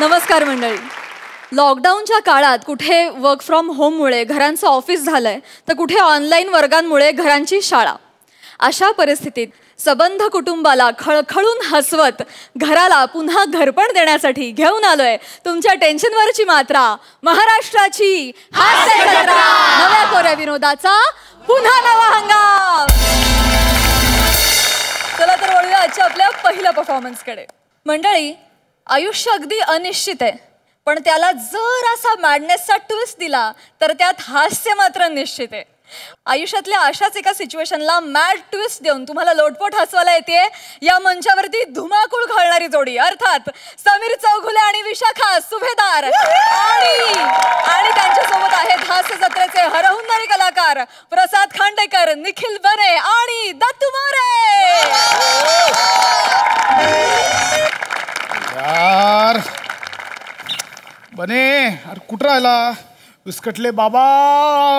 नमस्कार मंडळी. लॉकडाऊनच्या काळात कुठे वर्क फ्रॉम होममुळे घरांचं ऑफिस झालंय तर कुठे ऑनलाईन वर्गांमुळे घरांची शाळा. अशा परिस्थितीत सबंध कुटुंबाला खळखळून हसवत घराला पुन्हा घरपण देण्यासाठी घेऊन आलोय तुमच्या टेन्शनवरची मात्रा, महाराष्ट्राची हास्य जत्रा. नव्या कोऱ्या विनोदाचा पुन्हा नवा हंगाम. चला तर वळूया आजच्या आपल्या पहिल्या परफॉर्मन्सकडे. मंडळी, आयुष्य अगदी अनिश्चित आहे, पण त्याला जर असा मॅडनेसचा ट्विस्ट दिला तर त्यात हास्य मात्र निश्चित आहे. आयुष्यातल्या अशाच एका सिच्युएशनला मॅड ट्विस्ट देऊन तुम्हाला लोटपोट हसवायला येते या मंचावरती धुमाकूळ घालणारी जोडी, अर्थात समीर चौघुले आणि विशाखा सुभेदार. आणि त्यांच्यासोबत आहेत हास्य जत्रेचे हरहुन्नरी कलाकार प्रसाद खांडेकर, निखिल बने आणि दत्तू मोरे. यार बने, अरे कुठं राहिला? विस्कटले बाबा,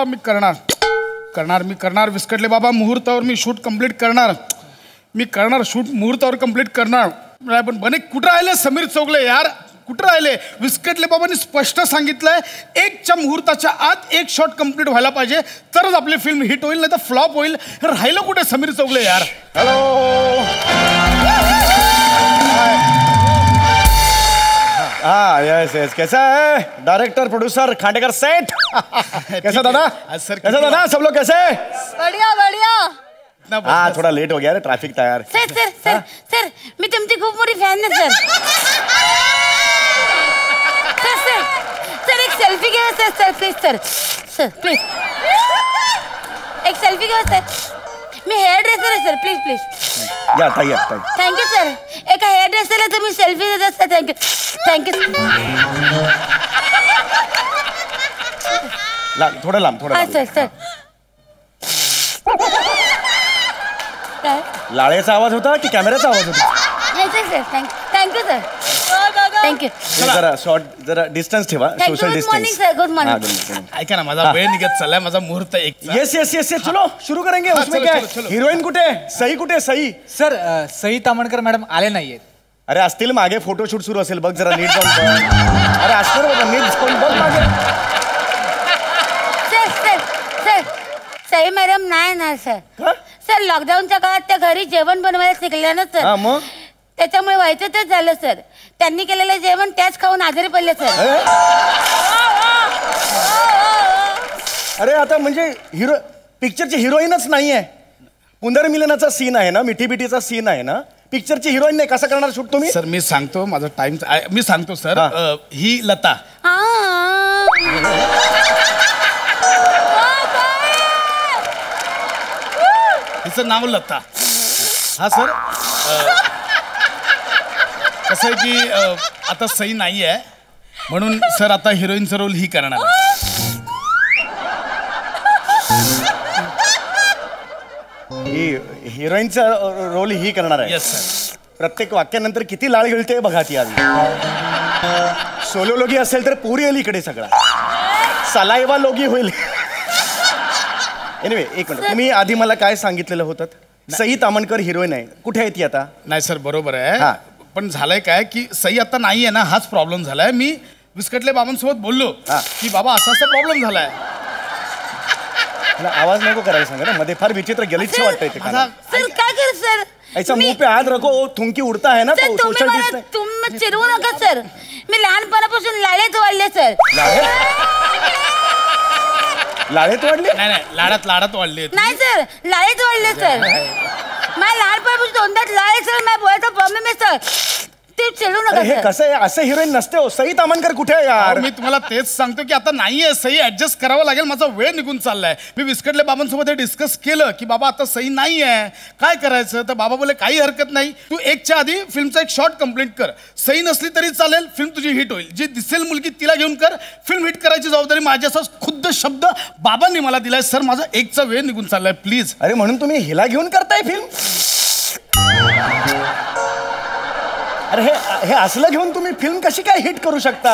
मी करणार विस्कटले बाबा. मुहूर्तावर मी शूट कंप्लीट करणार. शूट मुहूर्तावर कंप्लीट करणार. पण बने कुठं राहिले? समीर चौगुले यार कुठं राहिले? विस्कटले बाबांनी स्पष्ट सांगितलंय 1च्या मुहूर्ताच्या आत 1 शॉट कंप्लीट व्हायला पाहिजे, तरच आपली फिल्म हिट होईल, नाही तर फ्लॉप होईल. राहिलं कुठे समीर चौगुले यार? हाँ यस कैसा है डायरेक्टर प्रोड्यूसर खांडेकर सेठ? कैसा दादा? सर कैसा दादा? सब लोग कैसे? बढ़िया. हाँ थोड़ा लेट हो गया रे, ट्रैफिक था यार. सर मी तुमची खूप मोठी फॅन आहे सर. एक सेल्फी घ्या सर प्लीज. प्लीज एक सेल्फी घ्या सर. मी हेअर ड्रेसर आहे सर, प्लीज. या ताई. Thank you sir. एका हेअर ड्रेसरला तुम्ही सेल्फी देत असता. थँक्यू. थोडं लांब. सर काय लाळेचा आवाज होता की कॅमेऱ्याचा आवाज होता? नाही सर. Thank you sir. थँक्यू. जरा शॉर्ट, जरा डिस्टन्स ठेवा, social good morning distance. Sir. Good morning. ऐका ना, माझा वेळ निघत चाललाय, माझा मुहूर्त एक. यस चलो शुरू करेंगे. उसमें चलो, क्या चलो, चलो. हिरोईन कुठे? सई कुठे? सई सर सई तामणकर मॅडम आले नाहीयेत. अरे असतील, मागे फोटोशूट सुरू असेल, बघ जरा नीट जाऊन बघ. अरे असणार बाबा, नीट जाऊन बघ मागे. सर सई मॅडम नाही ना सर. सर लॉकडाऊनच्या काळात त्या घरी जेवण बनवायला शिकल्या ना सर. हा मग त्याच्यामुळे व्हायचं तेच झालं सर. त्यांनी केलेलं जेवण त्याच खाऊन आजारी पडले सर. अरे आता म्हणजे पिक्चरची हिरोईनच नाही आहे. पुनर्मिलनाचा सीन आहे ना, मिठी बिटीचा सीन आहे ना, पिक्चरची हिरोईन नाही. कसं करणार शूट तुम्ही? सर मी सांगतो, माझा टाइम मी सांगतो सर. ही लता, हिचं नाव लता. हा सर, कसं आहे की आता सई नाही आहे, म्हणून सर आता हिरोईनचा रोल ही करणार आहे. ही हिरोईनचा रोल ही करणार आहे. Yes sir. प्रत्येक वाक्यानंतर किती लाळ गिळते बघा ती आधी. सोलो लोगी असेल तर पुरी येईल इकडे सगळा. सलाइवा लोगी होईल. एनिवे एक मिनिट, तुम्ही आधी मला काय सांगितलेलं होतं? सई तामणकर हिरोईन आहे, कुठे आहे ती आता? नाही सर बरोबर आहे, पण झालंय काय की सई आता नाही आहे ना, हाच प्रॉब्लेम झालाय. मी विस्कटले बाबांसोबत बोललो की बाबा असा प्रॉब्लेम झालाय. आवाज नको करायला सांगा ना, मध्ये फार विचित्र गलिच्छ वाटतंय ते. सर काय कर सर, ऐसा मुंह पे हात रखो, थुंकी उडता है ना तो सोशल डिस्टन्स. तुम्ही चिरवू नका सर. मी लहानपणापासून लाळेत वाढले सर. लाळेत वाढले? नाही लाडात वाढले. नाही सर, लाळेत वाढले सर. माझ्या लहानपणापासून तोंडात लाळे सर. माझ्या बोलायचा प्रॉब्लेम आहे सर. ते चिडू नका. हे कसं आहे? असं हिरोईन नसते हो. सई तामणकर कुठे आहे यार? मी तुम्हाला तेच सांगतो की आता नाहीये सई, ऍडजस्ट करावं लागेल. माझा वेळ निघून चाललाय. मी विस्कटले बाबांसोबत हे डिस्कस केलं की बाबा आता सई नाहीये, काय करायचं? तर बाबा बोले काही हरकत नाही, तू 1च्या आधी फिल्मचा एक शॉट कंप्लीट कर. सई नसली तरी चालेल, फिल्म तुझी हिट होईल. जी दिसेल मुलगी तिला घेऊन कर. फिल्म हिट करायची जबाबदारी माझी, असा खुद्द शब्द बाबांनी मला दिलाय. सर माझा 1चा वेळ निघून चाललाय, प्लीज. अरे म्हणून तुम्ही हिला घेऊन करताय फिल्म? अरे हे असलं घेऊन तुम्ही फिल्म कशी काय हिट करू शकता?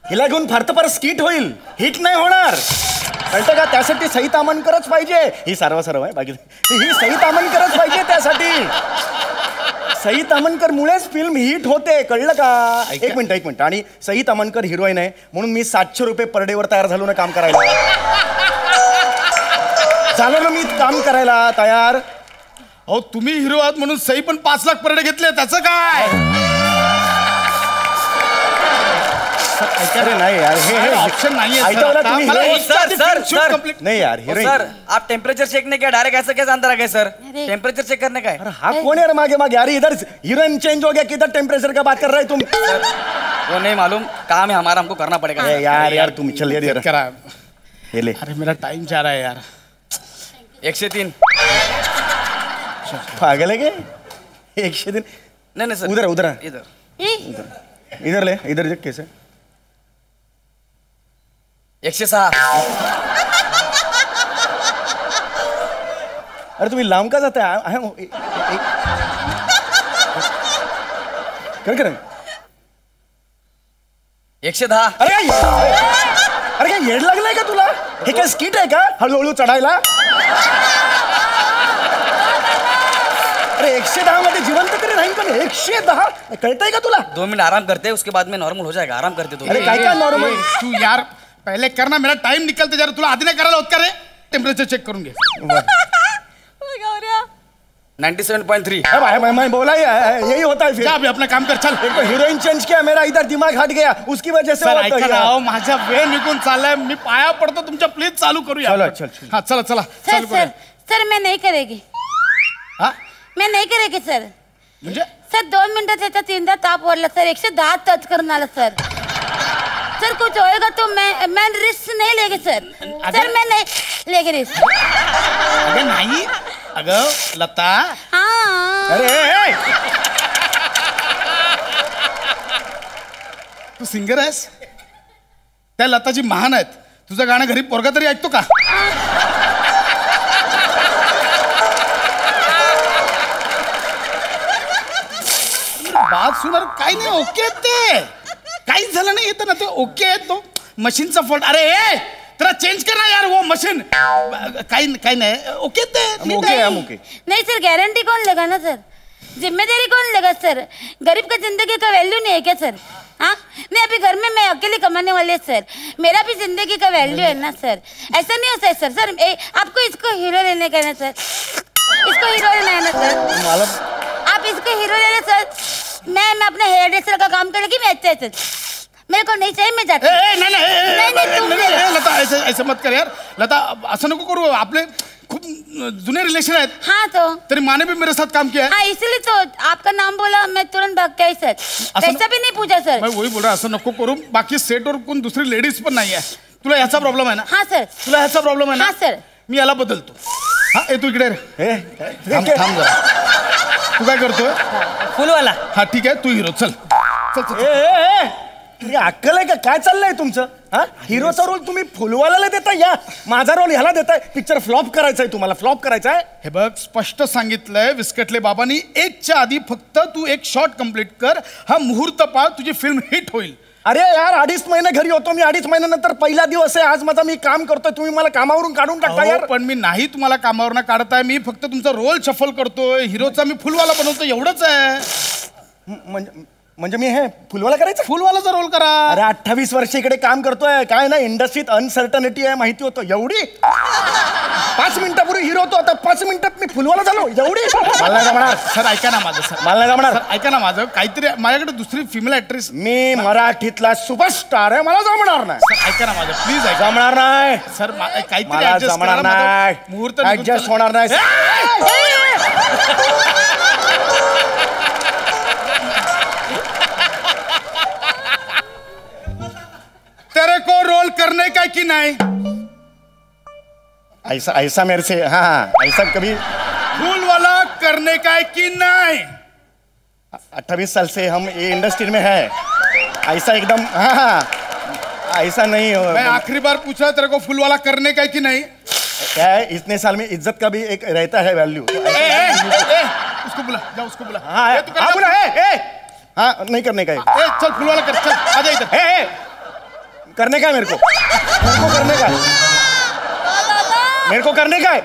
हिला घेऊन फार तर फार स्किट होईल, हिट नाही होणार. कळतं का? त्यासाठी सई तामणकरच पाहिजे. ही सर्व आहे, बाकी ही सई तामणकरच पाहिजे त्यासाठी. सई तामणकर मुळेच फिल्म हिट होते, कळलं का? एक मिनिट. आणि सई तामणकर हिरोईन आहे म्हणून मी 700 रुपये पर डे वर तयार झालो ना काम करायला. झालो ना मी काम करायला तयार. अहो तुम्ही हिरो आहात म्हणून सई पण 5 लाख पर डे घेतले, त्याचं काय? अरे नहीं यार, हे ऑप्शन नहीं है ऐका सर. मला तुम्ही मला हिरोईन- एक साथ सर, shoot सर. complete- नहीं यार ओ, हिरोईन. सर आप टेम्परेचर चेक नहीं किया, डायरेक्ट ऐसा कैसे अंदर आ गए सर? अरे। टेम्परेचर चेक करने का है. अरे हा कौन है यार मागे मागे? अरे इधर हीरोइन चेंज हो गया, किधर टेम्परेचर का बात कर रहे तुम? वो नहीं मालूम, काम है हमारा, हमको करना पड़ेगा. अरे यार तुम चल यार करा. ये ले. अरे मेरा टाइम जा रहा है यार. 103. पागल है क्या? 103. नहीं सर, उधर इधर इधर ले, इधर देख कैसे. 106. अरे तुम्ही लांब का जाताय? कर 110. अरे काय येड लागलाय का तुला? हे काय स्किट आहे का हळूहळू चढायला? अरे 110 मध्ये जिवंत तरी राहील पण 110 कळतंय का तुला? 2 मिनट आराम करते हैं, उसके बाद में नॉर्मल हो जाएगा. आराम करते तो. अरे काय काय नॉर्मल. तू यार पहले करना, मेरा टाइम निकलते जा रहा. तुला आधी नाही करायला होत का रे? टेम्परेचर चेक करून घे. गौऱ्या 97.3. मैं बोला यही होता है फिर. जा अभी अपना काम कर, चल. एक तो हीरोइन चेंज किया, मेरा इधर दिमाग हट गया, उसकी वजह से सर होता ऐका है. ना, अहो, माझा वेळ निघून चाललाय. मी पाया पडतो तुमच्या, प्लीज चालू करूया. चलो, चल. हा चला चला सर चालू करूया. सर सर मैं नहीं करेगी, हा मैं नहीं करेगी सर. म्हणजे सर 2 मिनिटात त्याचा 3दा ताप वाढला सर. 110 टच करून आला सर. सर कुछ होएगा तो मैं रिस्क नहीं लेगी सर. सर मैं नहीं लेगी रिस्क. अगं नाही, अगं लता, हाँ अरे तू सिंगर आहेस? त्या लताजी महान आहेत. तुझं गाणं घरी पोरगा तरी ऐकतो का? बात सुनार काही नाही. ओके आहेत ते, काहीच झालं नाही. येतं ना ते ओके आहेत. तो मशीनचा फॉल्ट. अरे ए तेरा चेंज करना यार वो मशीन. काही नाही. ओके आहेत ते, नीट ओके आहे. हम ओके. नहीं सर, गारंटी कौन लेगा ना सर? जिम्मेदारी कौन लेगा सर? गरीब का जिंदगी का वैल्यू नहीं है क्या सर? हाँ, मैं अभी घर में मैं अकेले कमाने वाले सर, मेरा भी जिंदगी का वैल्यू है ना सर. ऐसा नहीं होता है सर. सर आपको इसको हीरो लेने का है ना सर? इसको हीरो लेना है ना सर? मला आप इसको हीरो ले लो सर. मैं अपने हेयर ड्रेसर का काम करेगी, मैं अच्छा है सर. मेरे को नहीं चाहिए, मैं जाती हूँ. ए, नाही, नाही, ए, नाही, नाही, ए, तुम नाही, ले. नाही, लता ऐसे ऐसे मत कर यार. लता असं नको करू. आपले खूप जुने रिलेशन आहेत. हाँ तो तेरी माने भी मेरे साथ काम किया है. हाँ, इसलिए तो आपका नाम बोला, मैं तुरंत भाग गई सर. पैसा भी नहीं पूछा सर. मैं वही बोल रहा, असं नको करू. बाकी सेटवर कोण दुसरी लेडीज पण नाही आहे. तुला ह्याचा प्रॉब्लेम आहे ना? हाँ सर. तुला ह्याचा प्रॉब्लेम आहे ना? हाँ सर. मी याला बदलतो. हा ए तू इकडे रे. थांब ए, थांब जरा. तू काय करतोय? फुल वाला. हा ठीक आहे, तू हिरो. चल चल चल. तुझी अक्कल आहे का? काय चाललंय तुमचं? हा, हिरोचा रोल तुम्ही फुलवाल्याला देताय, या माझा रोल ह्याला देताय. पिक्चर फ्लॉप करायचंय तुम्हाला, फ्लॉप करायचंय. हे बघ स्पष्ट सांगितलंय विस्कटले बाबांनी. 1च्या आधी फक्त तू एक शॉट कंप्लीट कर. हा मुहूर्त पाळ, तुझी फिल्म हिट होईल. अरे यार 2.5 महिने घरी होतो मी. 2.5 महिन्यानंतर पहिला दिवस आहे आज माझा. मी काम करतोय, तुम्ही मला कामावरून काढून टाकता अहो, यार. पण मी नाही तुम्हाला कामावर काढताय. मी फक्त तुमचा रोल शफल करतोय. हिरोचा मी फुलवाला बनवतो, एवढंच आहे. म्हणजे मी हे फुलवाला करायचं? फुलवालाचा रोल करा. अरे 28 वर्ष इकडे काम करतोय. काय ना इंडस्ट्रीत अनसर्टनिटी आहे माहिती होतं. एवढी 5 मिनिटापूर्वी हिरो होतो, आता 5 मिनिटात मी फुलवाला झालो. एवढी मला नाही जमणार. सर ऐका ना माझं. सर मला नाही जमणार. सर ऐका ना माझं. काहीतरी माझ्याकडे दुसरी फिमेल ऍक्ट्रेस. मी मराठीतला सुपरस्टार आहे, मला जमणार नाही. सर ऐका ना माझं प्लीज ऐका. जमणार नाही. सर काहीतरी मला adjust जमणार करा. माझं नाही. मुहूर्त निघून ऍडजस्ट चाललंय. होणार नाही. तेरे को रोल करने का कि नहीं? ऐसा ऐसा मेरे से हाँ ऐसा कभी. फुलवाला करने का कि नहीं? 28 साल से हम ये इंडस्ट्री में है. ऐसा एकदम हाँ ऐसा नहीं हो. मैं आखिरी बार पूछा तेरे को फुलवाला करने का कि नहीं? क्या है इतने साल में इज्जत का भी एक रहता है वैल्यू. उसको बुला, जा उसको बुला. हाँ ए, तू कर हाँ ना. बोला है. हाँ नहीं करने का है. ए, चल फुलवाला कर. चल आजा इधर. करने का है मेरे को करने का है. मेरे को करने का है.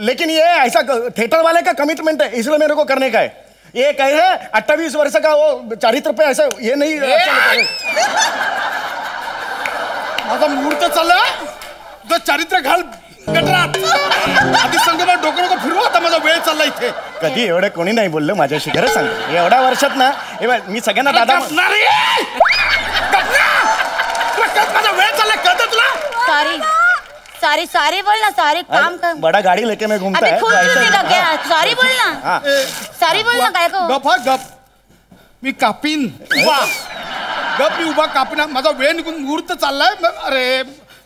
लेकिन ये ऐसा थिएटर वाले का कमिटमेंट है, इसलिए मेरे को करने का है. ये काय है 28 वर्ष का वो चारित्र पे ऐसा ये नहीं माझा मुहूर्त चालला तुझं चारित्र्य घाल गटरात आधी संग मला डोकं नको फिरवा आता माझा वेळ चालला इथे कधी एवढं कोणी नाही बोललं माझ्याशी खरं सांग एवढ्या वर्षात ना हे बघ, मी सगळ्यांना दादा गपणार रे! तुला माझा वेळ चालला कळतं तुला सॉरी सॉरी सॉरी बोल ना सॉरी काम कर बड़ा गाड़ी लेके मैं घूमता अभी है खूब चूसेगा क्या सॉरी बोल ना हाँ सॉरी बोल ना काय को गप हा गप मी कापीन उभा गप मी उभा कापीन माझा वेळ निघून मुहूर्त चाललाय अरे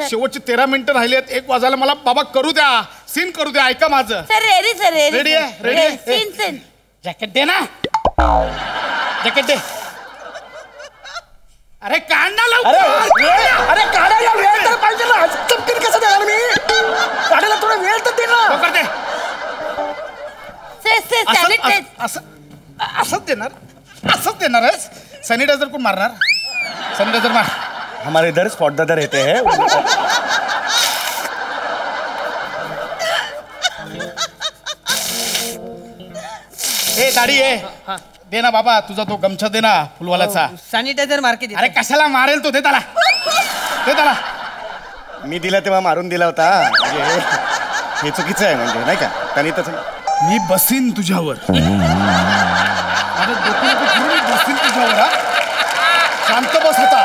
शेवटचे 13 मिनिटं राहिलेत 1 वाजायला मला बाबा करू द्या सीन करू द्या ऐका माझं sir ready sir ready ready आहे रेडी आहे सीन सीन जॅकेट दे ना जॅकेट दे अरे काढ ना अरे लवकर अरे काढायला वेळ तर पाहिजे ना चटकन कसं देणार मी काढायला थोडा वेळ तर दे ना लवकर दे सर सॅनिटाइज असंच देणार आहेस सॅनिटायझर कोण मारणार सॅनिटायझर मार हमारे इधर स्पॉट दादा रहते हैं ए गाडी आहे दे ना बाबा तुझा तो गमछा दे ना फुलवाल्याचा सॅनिटायझर मार्केट अरे कशाला मारेल तो दे त्याला मी दिला तेव्हा मारून दिला होता म्हणजे हे चुकीचं आहे म्हणजे नाही का त्यांनी तसं मी बसीन तुझ्यावर बसीन तुझ्यावर हा शांत बस होता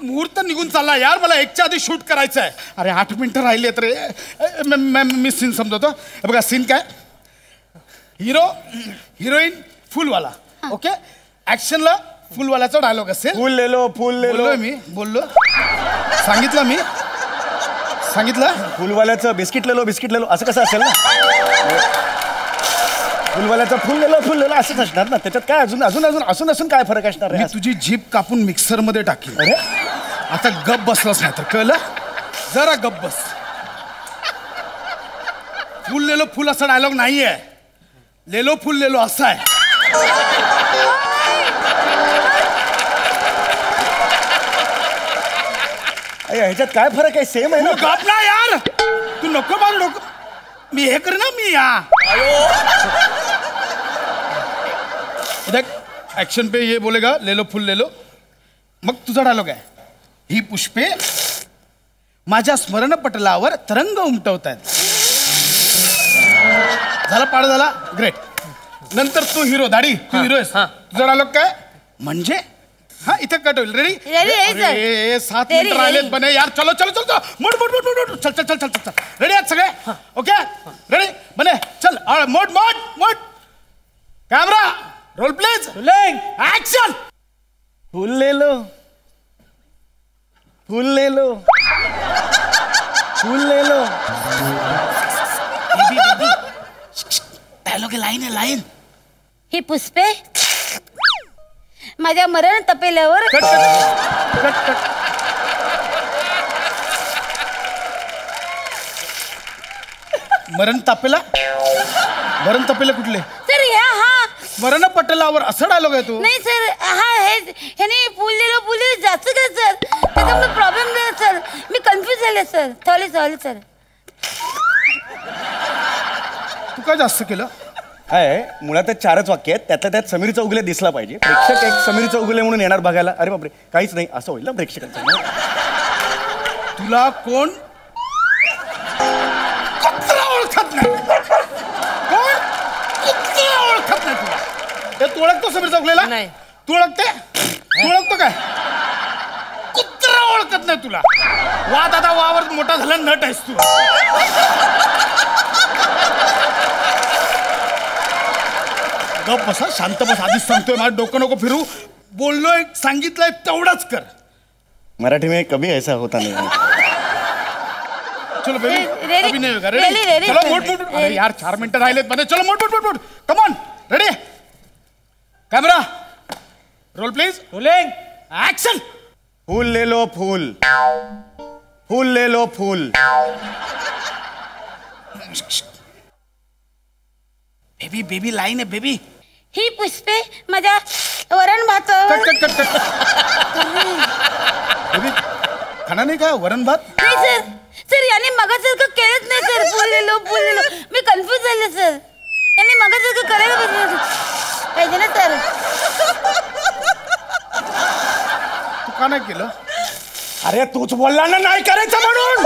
मुहूर्त निघून चालला यार मला 1च्या आधी शूट करायचं आहे अरे 8 मिनिटं राहिली आहेत रे मी सीन समजवतो हे बघा सीन काय हिरोईन फुलवाला ओके ऍक्शनला फुलवाल्याचा डायलॉग असेल फूल ले लो बोललोय मी बोललो सांगितलं फुलवाल्याचं बिस्किट ले लो असं कसं असेल ना फुलवाल्याचं फुल ले लो असंच असणार ना त्याच्यात काय अजून काय फरक असणार मी आहे तुझी जीभ कापून मिक्सर मध्ये टाकीन अरे आता गप बसलास नाही तर कळलं जरा गप बस फुल लेलो फुल असा डायलॉग नाहीये लेलो फुल लेलो असा आहे ह्याच्यात काय फरक आहे सेम आहे ना तू गप ना यार तू नको मारू नको मी हे कर ना मी या देख ऍक्शन पे ये बोलेगा लेलो फुल लेलो मग तुझा डायलॉग आहे ही पुष्पे माझ्या स्मरणपटलावर तरंग उमटवतायत झाला पाड झाला ग्रेट नंतर तू हिरो दाढी तू हिरो आहेस तुझा डायलॉग काय म्हणजे हा इथे कट होईल रेडी रेडी 7 मिनिटं राहिलेत बने यार चलो मोड चल रेडी आहेत सगळे ओके रेडी बने चल मोड कॅमेरा रोल प्लीज ऍक्शन फूल ले लो डायलॉग लाईन आहे लाईन ही पुष्पे माझ्या मरण तपेल्यावर कट मरण तापेला कुठले सर हा मरण पटलावर असं डायलॉग आहे तू नाही सर ह्याने फुललेलो जास्त काय सर त्याच्यामुळे प्रॉब्लेम नाही सर मी कन्फ्यूज झाले सर सॉरी सर तू काय जास्त केलं आहे मुळातच 4च वाक्य आहेत त्यातल्या त्यात समीर चौगुले दिसला पाहिजे प्रेक्षक एक समीर चौगुले म्हणून येणार बघायला अरे बापरे काहीच नाही असं होईल ना प्रेक्षकांचं तुला कोण कुत्रा ओळखत नाही तुला तू ओळखतो समीर चौगुलेला नाही. तू ओळखतो काय कुत्रा ओळखत नाही तुला वा दादा वावर मोठा झाला नट आहेस तू गप बसा शांत बस आधीच सांगतोय माझं डोकं नको फिरू बोललोय सांगितलंय तेवढंच कर मराठी में कभी ऐसा होता नहीं चलो बेबी Ready? अभी नहीं होगा Ready, रेडी चलो मोड ready. अरे यार 4 मिनिटं राहिलेत बने चलो मोड come on ready camera roll please rolling action फूल ले लो फूल बेबी लाईन आहे बेबी ही पुष्पे माझ्या वरण भातावर कट बेबी खाना नाही का वरण भात नाही सर याने मगासारखं केलंच नाही सर बोललेलो मी कन्फ्यूज झाले सर यांनी मगासारखं करायला पाहिजे नाही केलं. अरे तूच बोलला ना नाही करायचं म्हणून.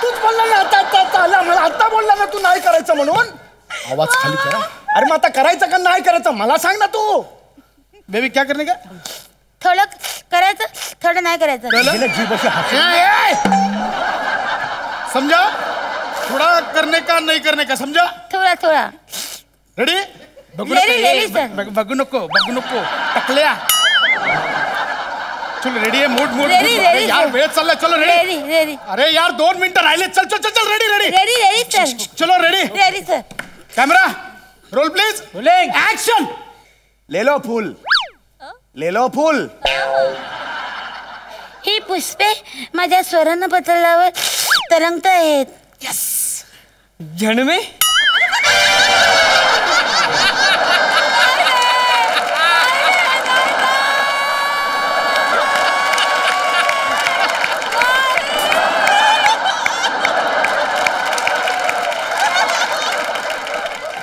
तूच बोलला ना आता आला मला आता बोलला ना तू नाही करायचं म्हणून. आवाज खाली करा. अरे मग आता करायचं का नाही करायचं मला सांग ना तू. बेबी क्या करने का. थोडं करायचं थोडं नाही करायचं. हिला जीभ अशी हसून. समझा. थोड़ा करने का नहीं करने का समझा. थोडा रेडी. Ready, sir. बघू नको टकल्या. चलो रेडी आहे. मूड Ready, यार sir. वेळ चालला. चलो रेडी. रेडी अरे यार 2 मिनिटं राहिले. चल रेडी सर. चलो ready. Ready sir. Camera roll please. Action. ले लो फूल. ही पुष्पे माझ्या स्वर्ण पटलावर तरंगत आहेत. जन्मे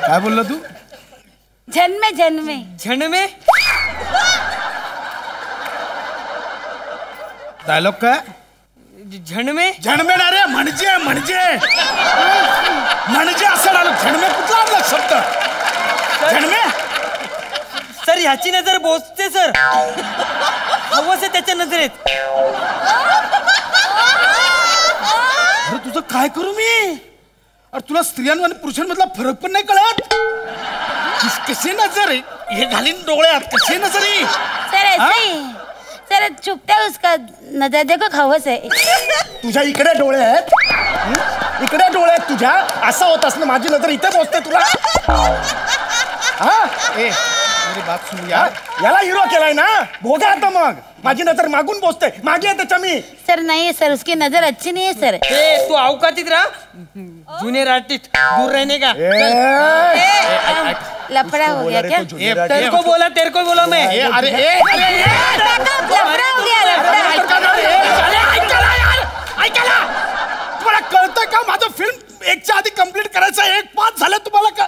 काय बोलला तू. जन्मे जन्मे डायलॉग काय. जन्मे झणमे ना रे. म्हणजे असं डायलॉग. झणमे कुठला आणला शब्द. झणमे. सर ह्याची नजर बोचते सर. हवंच आहे त्याच्या नजरेत. अरे तुझं काय करू मी. अरे तुला स्त्रियांमध्ये पुरुषांमधला फरक पण नाही कळत. कशी नजर आहे हे घालीन डोळ्यात. कशी नजर आहे. सर ऐसे ही सर चुपता उसका नजर देखो खवस है. तुझ्या इकडे डोळे आहेत. इकडे डोळे आहेत तुझ्या. असं होत असं माझी नजर इथे पोचते तुला. हा ए मेरी बात सुन यार. याला हिरो केलाय ना. भोगा आता मग. माझी नजर मागून पोचते. मागे आहे त्याच्या मी. सर नहीं है सर उसकी नजर अच्छी नहीं है सर. ए तू अवकातीत राहा. जुने राटीत दूर रहने का. लफड़ा हो गया क्या. तेरे को बोला मैं. अरे लफड़ा हो गया लफड़ा. ऐकायला तुम्हाला कळतं का. माझं फिल्म 1च्या आधी कम्प्लीट करायचं. 1:05 झालं तुम्हाला का.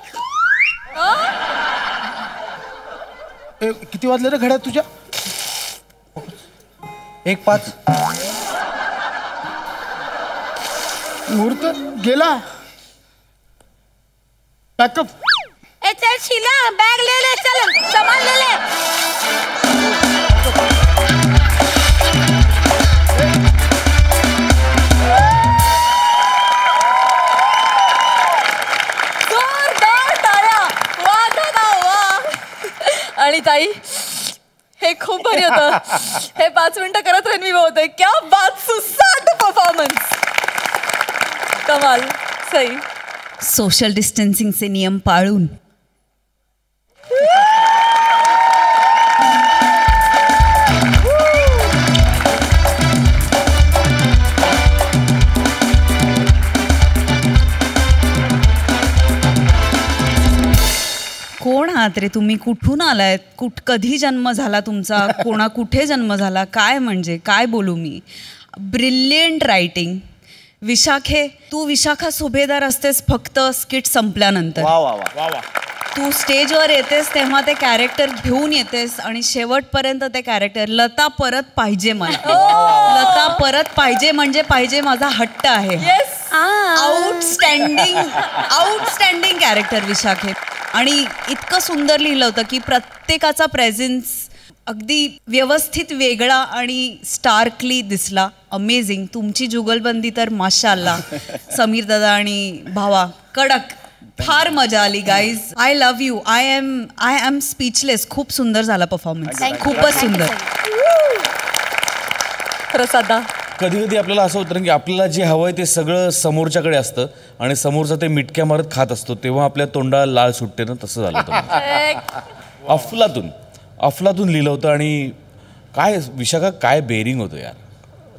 किती वाजले रे घड्याळ तुझ्या. 1:05 मुहूर्त गेला. पॅकअप. ए चल शीला बैग ले चल सामान ले. जोरदार टाळ्या. वा दादा वा. आणि ताई हे खूप भारी होतं. हे 5 मिनिटं करत रणवी होतंय. क्या बात. सुसाट परफॉर्मन्स. कमाल. सही. सोशल डिस्टन्सिंगचे नियम पाळून कोण आहात रे तुम्ही. कुठून आलायत. कधी जन्म झाला तुमचा. कुठे जन्म झाला. काय म्हणजे काय बोलू मी. Brilliant writing. विशाखे तू विशाखा सुभेदार असतेस फक्त स्किट संपल्यानंतर. वा वा वा वा. तू स्टेजवर येतेस तेव्हा ते कॅरेक्टर घेऊन येतेस आणि शेवटपर्यंत ते कॅरेक्टर. लता परत पाहिजे मला. लता परत पाहिजे म्हणजे पाहिजे. माझा हट्ट आहे. आउटस्टँडिंग कॅरेक्टर विशाखे. आणि इतकं सुंदर लिहिलं होतं की प्रत्येकाचा प्रेझेन्स अगदी व्यवस्थित वेगळा आणि स्टार्कली दिसला. अमेझिंग. तुमची जुगलबंदी तर माशाअल्लाह. समीर दादा आणि भावा कडक. फार मजा आली guys. I love you. I am speechless. खूप सुंदर झाला परफॉर्मन्स. खूपच सुंदर. प्रसादा. कधी कधी आपल्याला असं होतं की आपल्याला जे हवं आहे ते सगळं समोरच्याकडे असतं आणि समोरचा ते मिटक्या मारत खात असतो तेव्हा आपल्या तोंडाला लाळ सुटते ना. तसं झालं होतं. अफलातून लिहिलं होतं. आणि काय विशाखा काय बेरिंग होतं यार.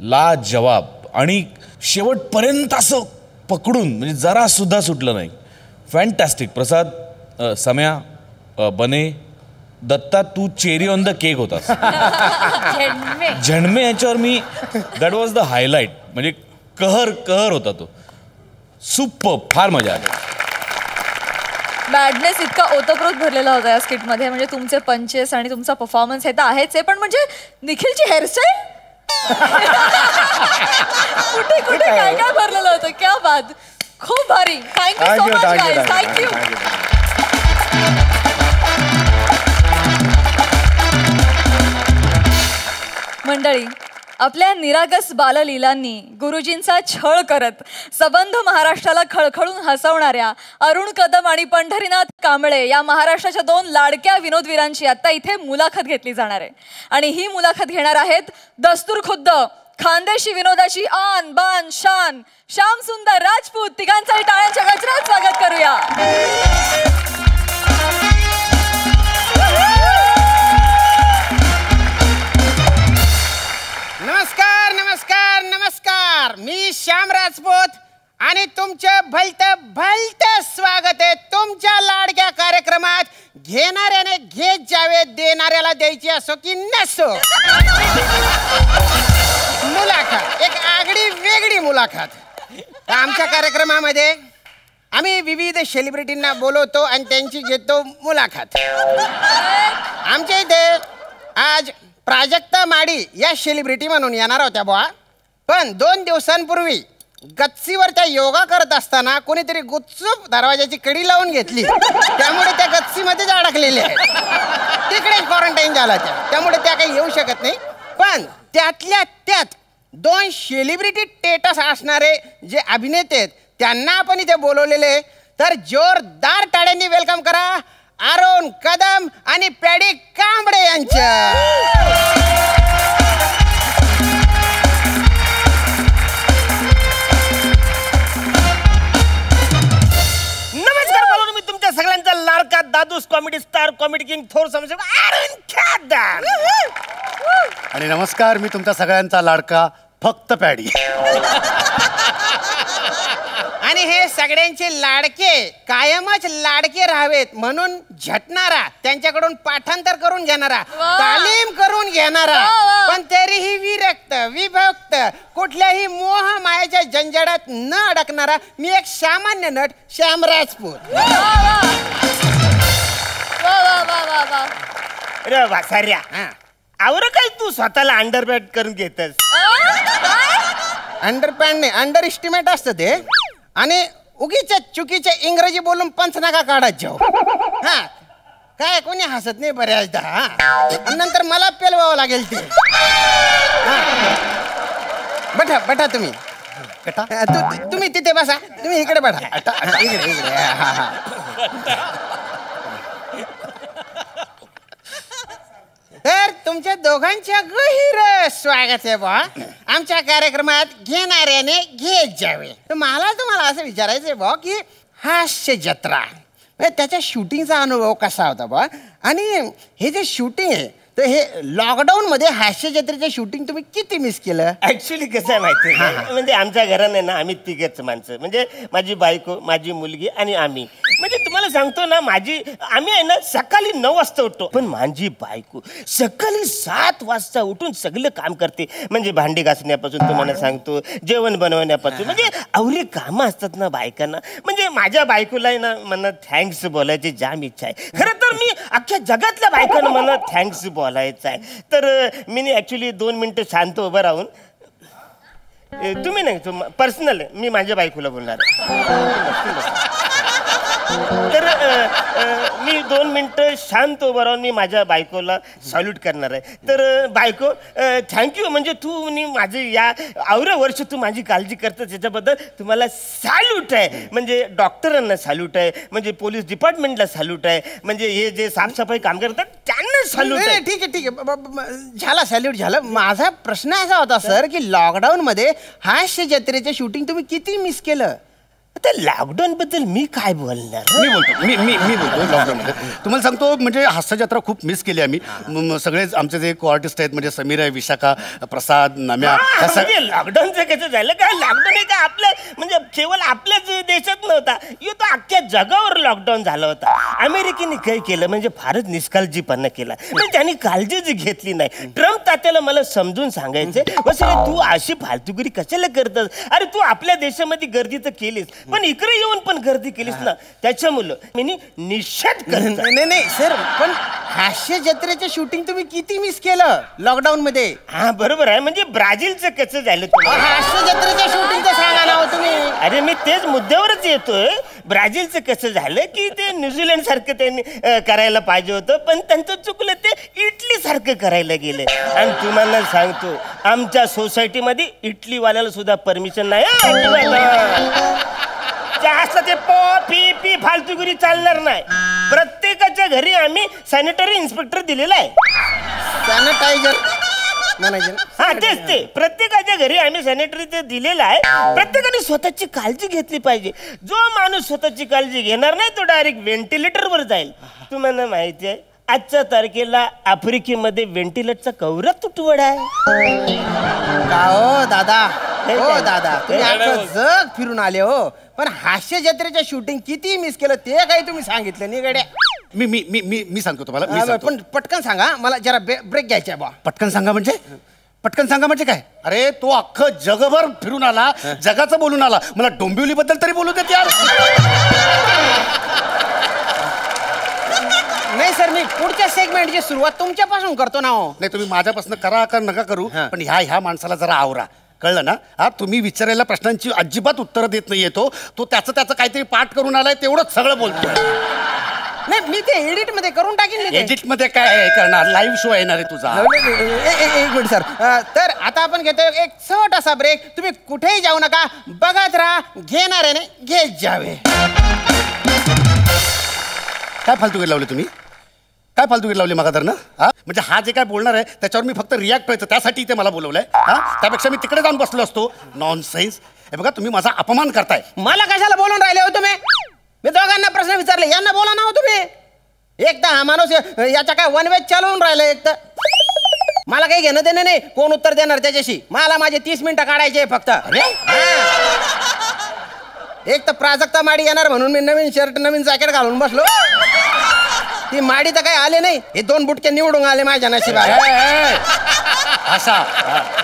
ला जवाब. आणि शेवटपर्यंत असं पकडून म्हणजे जरा सुद्धा सुटलं नाही. फॅन्टॅस्टिक. प्रसाद, सम्या, बने, दत्ता तू चेरी ऑन द केक होतास. झणमे याच्यावर me that was the highlight. म्हणजे कहर होता तो. सुपर. फार मजा आली. मॅडनेस इतका ओतप्रोत भरलेला होता या स्किटमध्ये. म्हणजे तुमचे पंचेस आणि तुमचा परफॉर्मन्स हे तर आहेच आहे, पण म्हणजे निखिलची हेअरस्टाईल कुठे कुठे काय काय भरलेलं होतं. क्या बात, खूप भारी. Thank you so much guys. Thank you. मंडळी, आपल्या निरागस बाललीलांनी गुरुजींचा छळ करत सबंध महाराष्ट्राला खळखळून हसवणाऱ्या अरुण कदम आणि पंढरीनाथ कांबळे या महाराष्ट्राच्या 2 लाडक्या विनोदवीरांची आता इथे मुलाखत घेतली जाणार आहे. आणि ही मुलाखत घेणार आहेत दस्तूर खुद्द, खानदेशी विनोदाची आन बान शान, श्याम सुंदर राजपूत. तिघांचाही टाळ्यांच्या गजरात स्वागत करूया. नमस्कार नमस्कार नमस्कार. मी श्याम राजपूत आणि तुमचे भलते स्वागत आहे तुमच्या लाडक्या कार्यक्रमात. घेणाऱ्याने घेत जावे, देणाऱ्याला द्यायची असो की नसो. मुलाखत, एक आगळी वेगळी मुलाखत. आमच्या कार्यक्रमामध्ये आम्ही विविध सेलिब्रिटींना बोलवतो आणि त्यांची घेतो मुलाखत. आमच्या इथे आज प्राजक्ता माडी या सेलिब्रिटी म्हणून येणार होत्या बुवा, पण 2 दिवसांपूर्वी गच्चीवर त्या योगा करत असताना कोणीतरी गुपचूप दरवाजाची कडी लावून घेतली. त्यामुळे त्या गच्चीमध्येच अडकलेल्या आहेत. तिकडे क्वारंटाईन झाला त्यामुळे त्या काही येऊ शकत नाही. पण त्यातल्या त्यात 2 सेलिब्रिटी स्टेटस असणारे जे अभिनेते आहेत त्यांना आपण इथे बोलवलेले. तर जोरदार टाळ्यांनी वेलकम करा अरुण कदम आणि पॅडी कांबळे यांचं. नमस्कार. बोलून मी तुमच्या सगळ्यांचा लाडका दादूस कॉमेडी स्टार, कॉमेडी किंग, थोर समजून अरुण कदम. आणि नमस्कार, मी तुमच्या सगळ्यांचा लाडका फक्त पॅडी. आणि हे सगळ्यांचे लाडके कायमच लाडके राहावेत म्हणून झटणारा, त्यांच्याकडून पाठांतर करून घेणारा, तालीम करून घेणारा, पण तरीही विरक्त विभक्त कुठल्याही मोह मायाच्या जंजाळात न अडकणारा मी एक सामान्य नट श्याम राजपूत. अरे वासाऱ्या, आवर काय तू स्वतःला अंडरपॅड करून घेतस? अंडरपॅन्ट नाही, अंडर एस्टिमेट असतं ते. आणि उगीच्या चुकीच्या इंग्रजी बोलून पंचनाका काढत जाऊ. हा काय कोणी हसत नाही बऱ्याचदा. आणि नंतर मला पेलवावं लागेल ते. बठा बठा तुम्ही तुम्ही तिथे बसा, तुम्ही इकडे बठा. इकडे इकडे. तर तुमच्या दोघांच्या गहिर स्वागत आहे बा आमच्या कार्यक्रमात. घेणाऱ्याने घेत जावे. तर मला तुम्हाला असं विचारायचं आहे बा की हास्य जत्रा त्याच्या शूटिंगचा अनुभव कसा होता बा, आणि हे जे शूटिंग आहे तर हे लॉकडाऊन मध्ये हास्य जत्रेचं शूटिंग तुम्ही किती मिस केलं? ऍक्च्युली कसं आहे माहिती आहे, म्हणजे आमच्या घराने ना आम्ही 3घच माणसं, म्हणजे माझी बायको, माझी मुलगी आणि आम्ही. म्हणजे तुम्हाला सांगतो ना, आम्ही आहे ना सकाळी 9 वाजता उठतो, पण माझी बायको सकाळी 7 वाजता उठून सगळं काम करते. म्हणजे भांडी घासण्यापासून तुम्हाला सांगतो, जेवण बनवण्यापासून, म्हणजे अवरी कामं असतात ना बायकांना. म्हणजे माझ्या बायकोला आहे ना मला थँक्स बोलायची जाम इच्छा आहे. खरं तर मी अख्ख्या जगातल्या बायकांना मला थँक्स बोलायचं आहे. तर मी ऍक्च्युली 2 मिनिटं शांत उभं राहून, तुम्ही नाही पर्सनल मी माझ्या बायकोला बोलणार. तर मी 2 मिनिटं शांत उभं राहून मी माझ्या बायकोला सॅल्यूट करणार आहे. तर बायको थँक्यू, म्हणजे तू माझे या आवरं वर्ष तू माझी काळजी करतेस याच्याबद्दल तुम्हाला सॅल्यूट आहे. म्हणजे डॉक्टरांना सॅल्यूट आहे, म्हणजे पोलीस डिपार्टमेंटला सॅल्यूट आहे, म्हणजे हे जे साफसफाई काम करतात त्यांना सॅल्यूट आहे. ठीक आहे ठीक आहे, झाला सॅल्यूट झालं. माझा प्रश्न असा होता सर की लॉकडाऊन मध्ये हास्य जत्रेचे शूटिंग तुम्ही किती मिस केलं? आता लॉकडाऊन बद्दल मी काय बोलणार? मी बोलतो लॉकडाऊनमध्ये तुम्हाला सांगतो, म्हणजे हास्य जत्रा खूप मिस केली आम्ही. सगळेच आमचे जे को आर्टिस्ट आहेत, म्हणजे समीर आहे, विशाखा, प्रसाद, नम्या. लॉकडाऊनचं कसं झालं काय? लॉकडाऊन का आपल्या म्हणजे केवळ आपल्याच देशात नव्हता, तो अख्ख्या जगावर लॉकडाऊन झाला होता. अमेरिकेने काय केलं म्हणजे फारच निष्काळजीपणा केला, म्हणजे त्यांनी काळजीच घेतली नाही. ट्रम्प तात्याला मला समजून सांगायचं, तू अशी फालतुगिरी कशाला करतस? अरे तू आपल्या देशामध्ये गर्दी तर केलीस, पण इकडे येऊन पण गर्दी केलीस ना त्याच्यामुळं मी निषेध करतो. नाही सर, पण हास्य जत्रेचं शूटिंग तुम्ही किती मिस केलं लॉकडाऊन मध्ये. हा बरोबर आहे. म्हणजे ब्राझीलचं कसं झालं तुम्हाला? हास्य जत्रेच्या शूटिंगचं सांगा ना हो तुम्ही. अरे मी तेच मुद्द्यावरच येतोय. ब्राझीलचं कसं झालं की ते न्यूझीलंड सारखं त्यांनी करायला पाहिजे होतं, पण त्यांचं चुकलं, ते इटली सारखं करायला गेले. आणि तुम्हाला सांगतो आमच्या सोसायटीमध्ये इटलीवाल्याला सुद्धा परमिशन नाही. जास्त ते पी पी फालतूगिरी चालणार नाही. प्रत्येकाच्या घरी आम्ही सॅनिटरी इन्स्पेक्टर दिलेला आहे. सॅनिटायझर हा तेच ते, प्रत्येकाच्या घरी आम्ही सॅनिटरी ते दिलेला आहे. प्रत्येकाने स्वतःची काळजी घेतली पाहिजे. जो माणूस स्वतःची काळजी घेणार नाही तो डायरेक्ट व्हेंटिलेटरवर जाईल. तुम्हाला माहिती आहे आजच्या तारखेला आफ्रिकेमध्ये व्हेंटिलेटरचा कवरा तुटवडा आहे. का हो दादा, हो दादा, तुम्ही अख्खं जग फिरून आले हो, पण हास्य जत्रेच्या शूटिंग किती मिस केलं ते काही तुम्ही सांगितलं नाही गड्या. मी मी मी मी मी सांगतो तुम्हाला, मी सांगतो. पण पटकन सांगा, मला जरा ब्रेक घ्यायचा आहे बा. पटकन सांगा म्हणजे? पटकन सांगा म्हणजे काय? अरे तो अख्खं जगभर फिरून आला, जगाचं बोलून आला, मला डोंबिवलीबद्दल तरी बोलू देत यार. नाही सर, मी पुढच्या सेगमेंटची सुरुवात तुमच्यापासून करतो ना हो. नाही तुम्ही माझ्यापासून करा का नका करू, पण ह्या माणसाला जरा आवरा, कळलं ना? हा तुम्ही विचारायला प्रश्नांची अजिबात उत्तरं देत नाहीये. तो त्याचं काहीतरी पाठ करून आलाय, तेवढंच सगळं बोलतोय. नाही मी ते एडिट मध्ये करून टाकीन. एडिट मध्ये काय करणार? लाईव्ह शो येणार आहे तुझा. एक मिनिट सर. तर आता आपण घेतो एक छोटासा ब्रेक. तुम्ही कुठेही जाऊ नका, बघत राहा, घेणाऱ्याने घेत जावे. काय फालतूगिरी लावली तुम्ही? काय फालतूगिरी लावली मागाधरनं? हा म्हणजे हा जे काय बोलणार आहे त्याच्यावर मी फक्त रिॲक्ट व्हायचं, त्यासाठी इथे मला बोलवलंय. हा त्यापेक्षा मी तिकडे जाऊन बसलो असतो. नॉनसेन्स. हे बघा तुम्ही माझा अपमान करताय. मला कशाला बोलून राहिले हो तुम्ही? मी दोघांना प्रश्न विचारले, यांना बोला ना हो तुम्ही. एक तर हा माणूस याच्या काय वन वेज चालवून राहिलं. एक तर मला काही घेणं देणं नाही कोण उत्तर देणार त्याच्याशी. मला माझे 30 मिनिटं काढायचे फक्त. एक तर प्राजक्ता माडी येणार म्हणून मी नवीन शर्ट नवीन जॅकेट घालून बसलो. ती माडी तर काही आले नाही, हे 2 बुटके निवडून आले माझ्या नशिबात. भाषा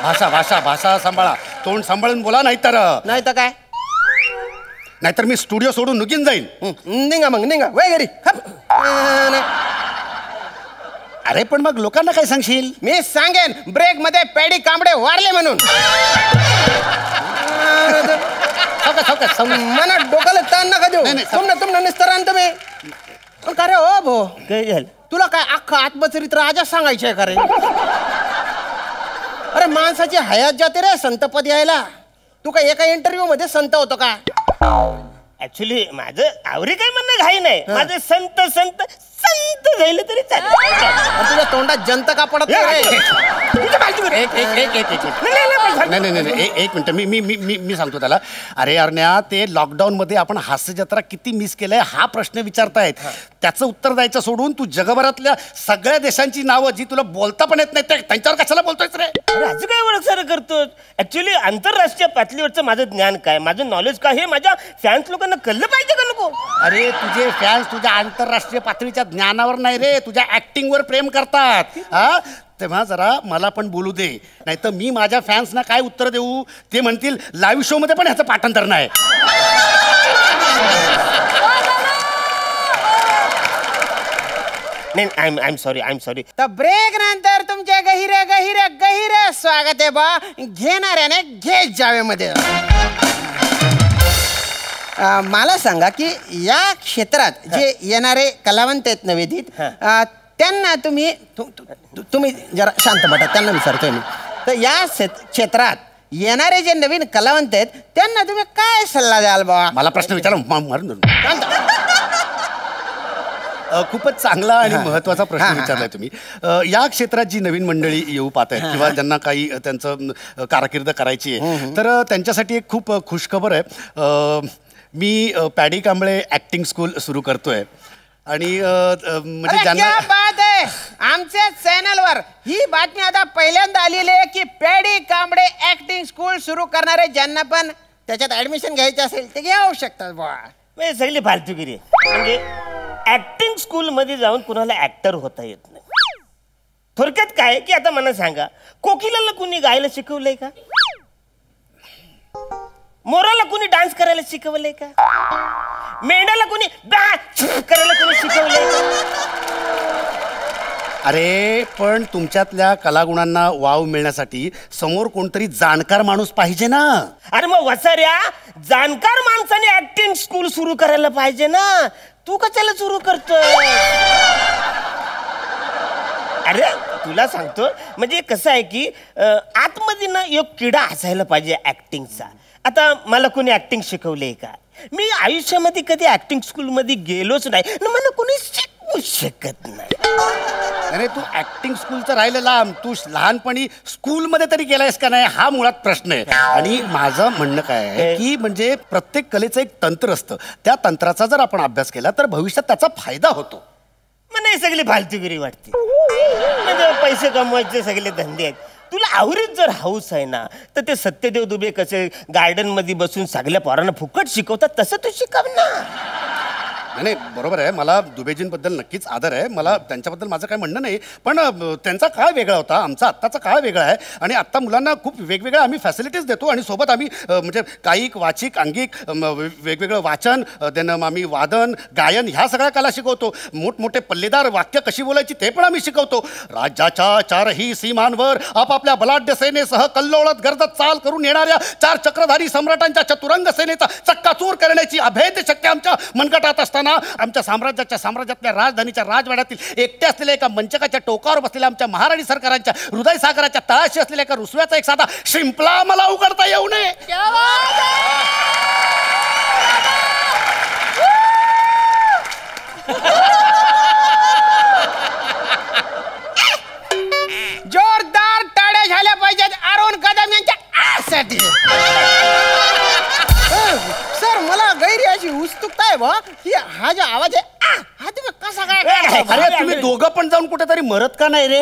भाषा भाषा भाषा सांभाळा, तोंड सांभाळून बोला, नाही तर काय, नाहीतर मी स्टुडिओ सोडून निघून जाईन. निघा मग, निघा वय घरी. अरे पण मग लोकांना काय सांगशील? मी सांगेन ब्रेक मध्ये पॅडी कांबडे वाढले म्हणून. मना डोक्याला ताण नका देऊ. तुमनं निस्तरान तुम्ही. का रे हो भो, काय झालं? तुला काय अख्खा आत्मचरित्र आजच सांगायचं आहे का रे? अरे माणसाची हयात जाते रे संतपद यायला. तू काय एका इंटरव्ह्यू मध्ये संत होतो का? ऍक्च्युली माझं आवरी काही म्हणणं घाई नाही. माझं संत संत संत झालं तरी चालेल. तुझ्या तोंडात जंत का पडत नाही? नाही एक मिनिट, मी सांगतो त्याला. अरे अरण्या, ते लॉकडाऊन मध्ये आपण हास्य जत्रा किती मिस केलंय हा प्रश्न विचारतायत. त्याचं उत्तर द्यायचं सोडून तू जगभरातल्या सगळ्या देशांची नावं जी तुला बोलता पण येत नाही त्यांच्यावर कशाला बोलतोयस रे? असं काय ओळख सारं करतो? ऍक्च्युली आंतरराष्ट्रीय पातळीवरचं माझं ज्ञान काय, माझं नॉलेज काय, हे माझ्या फॅन्स लोकांना कळलं पाहिजे का नको? अरे तुझे फॅन्स तुझ्या आंतरराष्ट्रीय पातळीच्या ज्ञानावर नाही रे, तुझ्या ऍक्टिंगवर प्रेम करतात. हा तेव्हा जरा मला पण बोलू दे, नाही तर मी माझ्या फॅन्सना काय उत्तर देऊ? ते म्हणतील लाईव्ह शो मध्ये पण ह्याचं पाठांतर नाही. नाही आय एम सॉरी. तर ब्रेक नंतर तुमच्या गहिरे गहिरे गहिरे स्वागत आहे बा घेणाऱ्याने घेत जावे मध्ये. मला सांगा की या क्षेत्रात जे येणारे कलावंत आहेत नवेदित, त्यांना तुम्ही जरा शांत बटा, त्यांना विचारतोय मी. तर या क्षेत्रात येणारे जे नवीन कलावंत आहेत त्यांना तुम्ही काय सल्ला द्याल बा? मला प्रश्न विचारा मारून. खूपच चांगला आणि महत्वाचा प्रश्न विचारलाय तुम्ही. या क्षेत्रात जी नवीन मंडळी येऊ पाहत आहेत किंवा ज्यांना काही त्यांचं कारकीर्द करायची आहे, तर त्यांच्यासाठी एक खूप खुशखबर आहे. मी पॅडी कांबळे ऍक्टिंग स्कूल सुरू करतोय आणि म्हणजे ज्यांना बात आहे, आमच्या चॅनलवर ही बातमी आता पहिल्यांदा आलेली आहे की पॅडी कांबळे ऍक्टिंग स्कूल सुरू करणारे ज्यांना पण त्याच्यात ऍडमिशन घ्यायचं असेल ते घेऊ शकतात बुवा. सगळी फालतूगिरी आहे. म्हणजे ऍक्टिंग स्कूल मध्ये जाऊन कुणाला ऍक्टर होता येत नाही. थोडक्यात काय की आता मला सांगा, कोकिलाला कुणी गायला शिकवलंय का? मोराला कोणी डान्स करायला शिकवलंय का? मेंढ्याला कोणी करायला कोणी शिकवलंय का? अरे पण तुमच्यातल्या कलागुणांना वाव मिळण्यासाठी समोर कोणतरी जाणकार माणूस पाहिजे ना. अरे मग वसाऱ्या, जाणकार माणसाने ऍक्टिंग स्कूल सुरू करायला पाहिजे ना. तू कशाला सुरू करतोय? अरे तुला सांगतो, म्हणजे कसं आहे की आतमध्ये ना एक किडा असायला पाहिजे ऍक्टिंगचा. आता मला कोणी ऍक्टिंग शिकवलंय का? मी आयुष्यामध्ये कधी ऍक्टिंग स्कूल मध्ये गेलोच नाही ना, मला कोणी शिकवू शकत नाही. अरे तू ऍक्टिंग स्कूलचं राहिलं लांब, तू लहानपणी स्कूलमध्ये तरी गेलायस का नाही हा मुळात प्रश्न आहे. आणि माझं म्हणणं काय आहे की म्हणजे प्रत्येक कलेचं एक तंत्र असतं, त्या तंत्राचा जर आपण अभ्यास केला तर भविष्यात त्याचा फायदा होतो. मला हे सगळी फालतूगिरी वाटते. म्हणजे पैसे कमवायचे सगळे धंदे आहेत. तुला आवडीत जर हाऊस आहे ना, तर ते सत्यदेव दुबे कसे गार्डन मध्ये बसून सगळ्या पोरांना फुकट शिकवतात तसं तू शिकव ना. नाही बरोबर आहे, मला दुबेजींबद्दल नक्कीच आदर आहे, मला त्यांच्याबद्दल माझं काय म्हणणं नाही. पण त्यांचा काळ वेगळा होता, आमचा आत्ताचा काळ वेगळा आहे. आणि आत्ता मुलांना खूप वेगवेगळ्या आम्ही फॅसिलिटीज देतो आणि सोबत आम्ही म्हणजे कायिक वाचिक अंगिक वेगवेगळं वाचन देणं, आम्ही वादन गायन ह्या सगळ्या कला शिकवतो. मोठमोठे पल्लेदार वाक्य कशी बोलायची ते पण आम्ही शिकवतो. राज्याच्या चारही सीमांवर आपापल्या बलाढ्य सेनेसह कल्लोळत गर्दत चाल करून येणाऱ्या 4 चक्रधारी सम्राटांच्या चतुरंग सेनेचा चक्काचूर करण्याची अभेद्य शक्ती आमच्या मनगटात असताना आमच्या साम्राज्यातल्या राजधानीच्या राजवाड्यातील एकटे असलेल्या एका मंचकाच्या टोकावर बसलेल्या आमच्या महाराणी सरकारांच्या हृदय सागराच्या तळाशी असलेल्या एका रुसव्याचा एक साधा शिंपला मला उघडता येऊ नये. जोरदार टाळ्या झाल्या पाहिजेत अरुण कदम यांच्या आसाठी. सर मला गैरी अशी उत्सुकता आहे बा की हा जो आवाज आहे हा तुम्ही कसा काय? अरे तुम्ही दोघं पण जाऊन कुठेतरी मरत का नाही रे?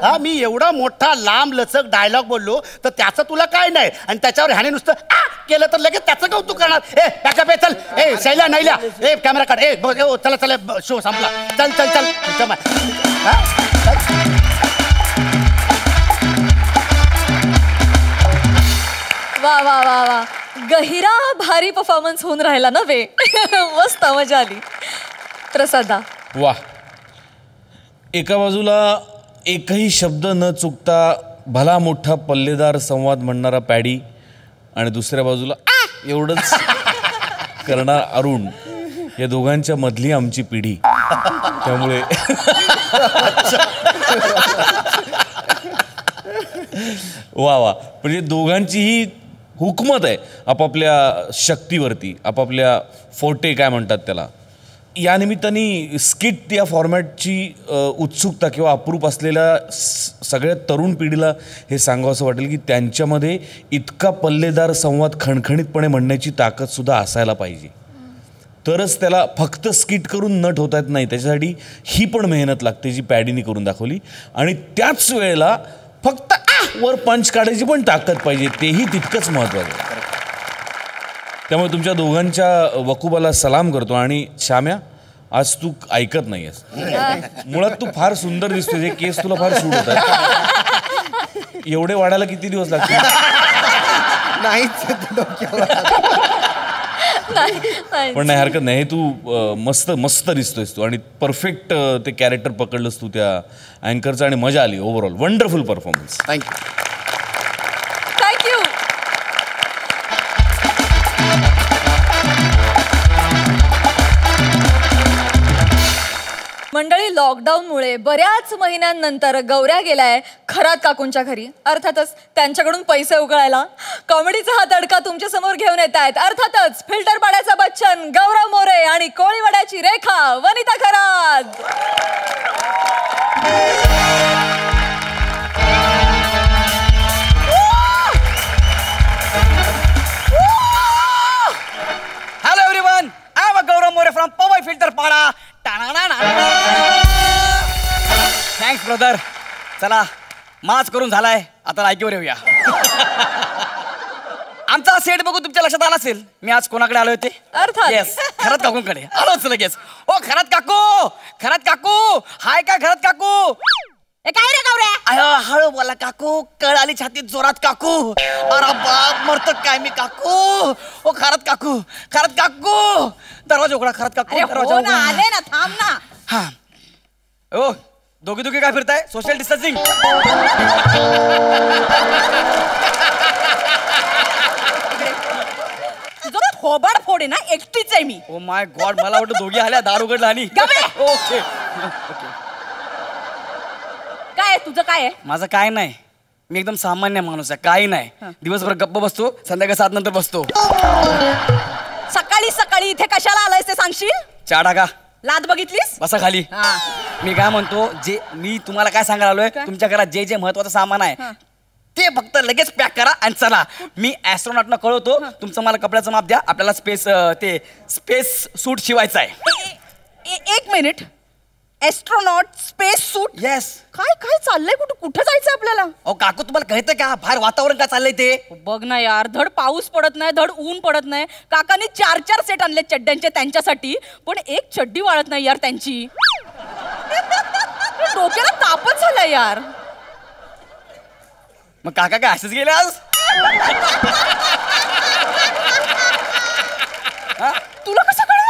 हा मी एवढा मोठा लांब लचक डायलॉग बोललो तर त्याचं तुला काय नाही, आणि त्याच्यावर ह्याने नुसतं केलं तर लगेच त्याचं कौतुक करणार. ए बॅकअप, चल. ए शैला नाहील्या, ए कॅमेरा काढ. ए चला चला शो संपला. चल चल चल. वा वा वा वा, गहिरा भारी परफॉर्मन्स होऊन राहिला ना बे. मस्त मजा आली. प्रसादा वा, एका बाजूला एकही शब्द न चुकता भला मोठा पल्लेदार संवाद म्हणणारा पॅडी, आणि दुसऱ्या बाजूला एवढंच करणार अरुण. या दोघांच्या मधली आमची पिढी. त्यामुळे वा वा, म्हणजे दोघांचीही हुकमत आहे आपापल्या शक्तीवरती, आपापल्या फोर्टे काय म्हणतात त्याला. या निमित्ताने स्किट या फॉर्मॅटची उत्सुकता किंवा अप्रूप असलेल्या सगळ्या तरुण पिढीला हे सांगावं असं वाटेल की त्यांच्यामध्ये इतका पल्लेदार संवाद खणखणीतपणे म्हणण्याची ताकदसुद्धा असायला पाहिजे. तरच त्याला फक्त स्किट करून नट होता येत नाही, त्याच्यासाठी ही पण मेहनत लागते जी पॅडीने करून दाखवली. आणि त्याच वेळेला फक्त वर पंच काढायची पण ताकद पाहिजे, तेही तितकंच महत्त्वाचं आहे. त्यामुळे तुमच्या दोघांच्या वकुबाला सलाम करतो. आणि श्याम्या, आज तू ऐकत नाहीयेस. मुळात तू फार सुंदर दिसतोय, हे केस तुला फार सूट होतात. एवढे वाढायला किती दिवस लागतील? पण नाही हरकत नाही, तू मस्त मस्त दिसतोयस तू, आणि परफेक्ट ते कॅरेक्टर पकडलंस तू त्या अँकरचं, आणि मजा आली. Overall wonderful performance. Thank you. Thank you. मंडळी, लॉकडाऊनमुळे बऱ्याच महिन्यांनंतर गौऱ्या गेलाय खरात काकूंच्या घरी. अर्थातच त्यांच्याकडून पैसे उकळायला कॉमेडीचा हा तडका तुमच्या समोर घेऊन येत आहेत. अर्थातच फिल्टर पाड्याचा बच्चन गौरव मोरे आणि कोळीवाड्याची Rekha Vanita Kharat. Hello everyone, I am Gaurav More from Powai filter Pada. Thanks brother. चला, माच करून झालाय, आता लायकीवर येऊया. आमचा सेट बघून तुमच्या लक्षात आला असेल मी आज कोणाकडे आलो होते. अर्थात येस, खरात काकूंकडे आलोच लगेच. ओ खरात काकू, खरात काकू, हाय का खरात काकू? काय रे गौऱ्या? हळू बोला काकू, कळ आली छातीत जोरात काकू. अरे बाप मरतो काय मी काकू. ओ खरत काकू, खरत काकू, दरवाजा उघडा. खरत काकू दरवाजा उघडा. आले ना, थांब ना. हा ओ दोघी दोघी काय फिरताय? Social distancing. तुझं थोबाड फोड आहे ना, एकटीच आहे मी. ओ माय गॉड, मला वाटतं दोघी आल्या, दार उघडला आणि ओके. काय तुझं काय आहे? माझं काय नाही, मी एकदम सामान्य माणूस आहे, काही नाही. दिवसभर गप्प बसतो, संध्याकाळी 7 नंतर बसतो. सकाळी सकाळी इथे कशाला आलायस ते सांगशील? चहा टाका. लाद बघितलीस? बसा खाली. मी काय म्हणतो, जे मी तुम्हाला काय सांगायला आलोय, तुमच्या घरात जे जे महत्वाचं सामान आहे ते फक्त लगेच पॅक करा आणि चला. मी ऍस्ट्रॉनॉटना कळवतो, तुमचं मला कपड्याचं माप द्या, आपल्याला स्पेस सूट शिवायचं आहे. एक मिनिट, एस्ट्रोनॉट स्पेस सूट? येस. काय काय चाललंय? कुठं जायचं आपल्याला? अहो काकू, तुम्हाला कळतं का बाहेर वातावरण काय चाललंय ते? बघ ना यार, धड पाऊस पडत नाही, धड ऊन पडत नाही. काकांनी 4 सेट आणले चड्ड्यांचे त्यांच्यासाठी, पण एक चड्डी वाळत नाही यार त्यांची. डोक्याला तापच झाला यार. मग काका काय असेच गेले आज? तुला कसं कळलं?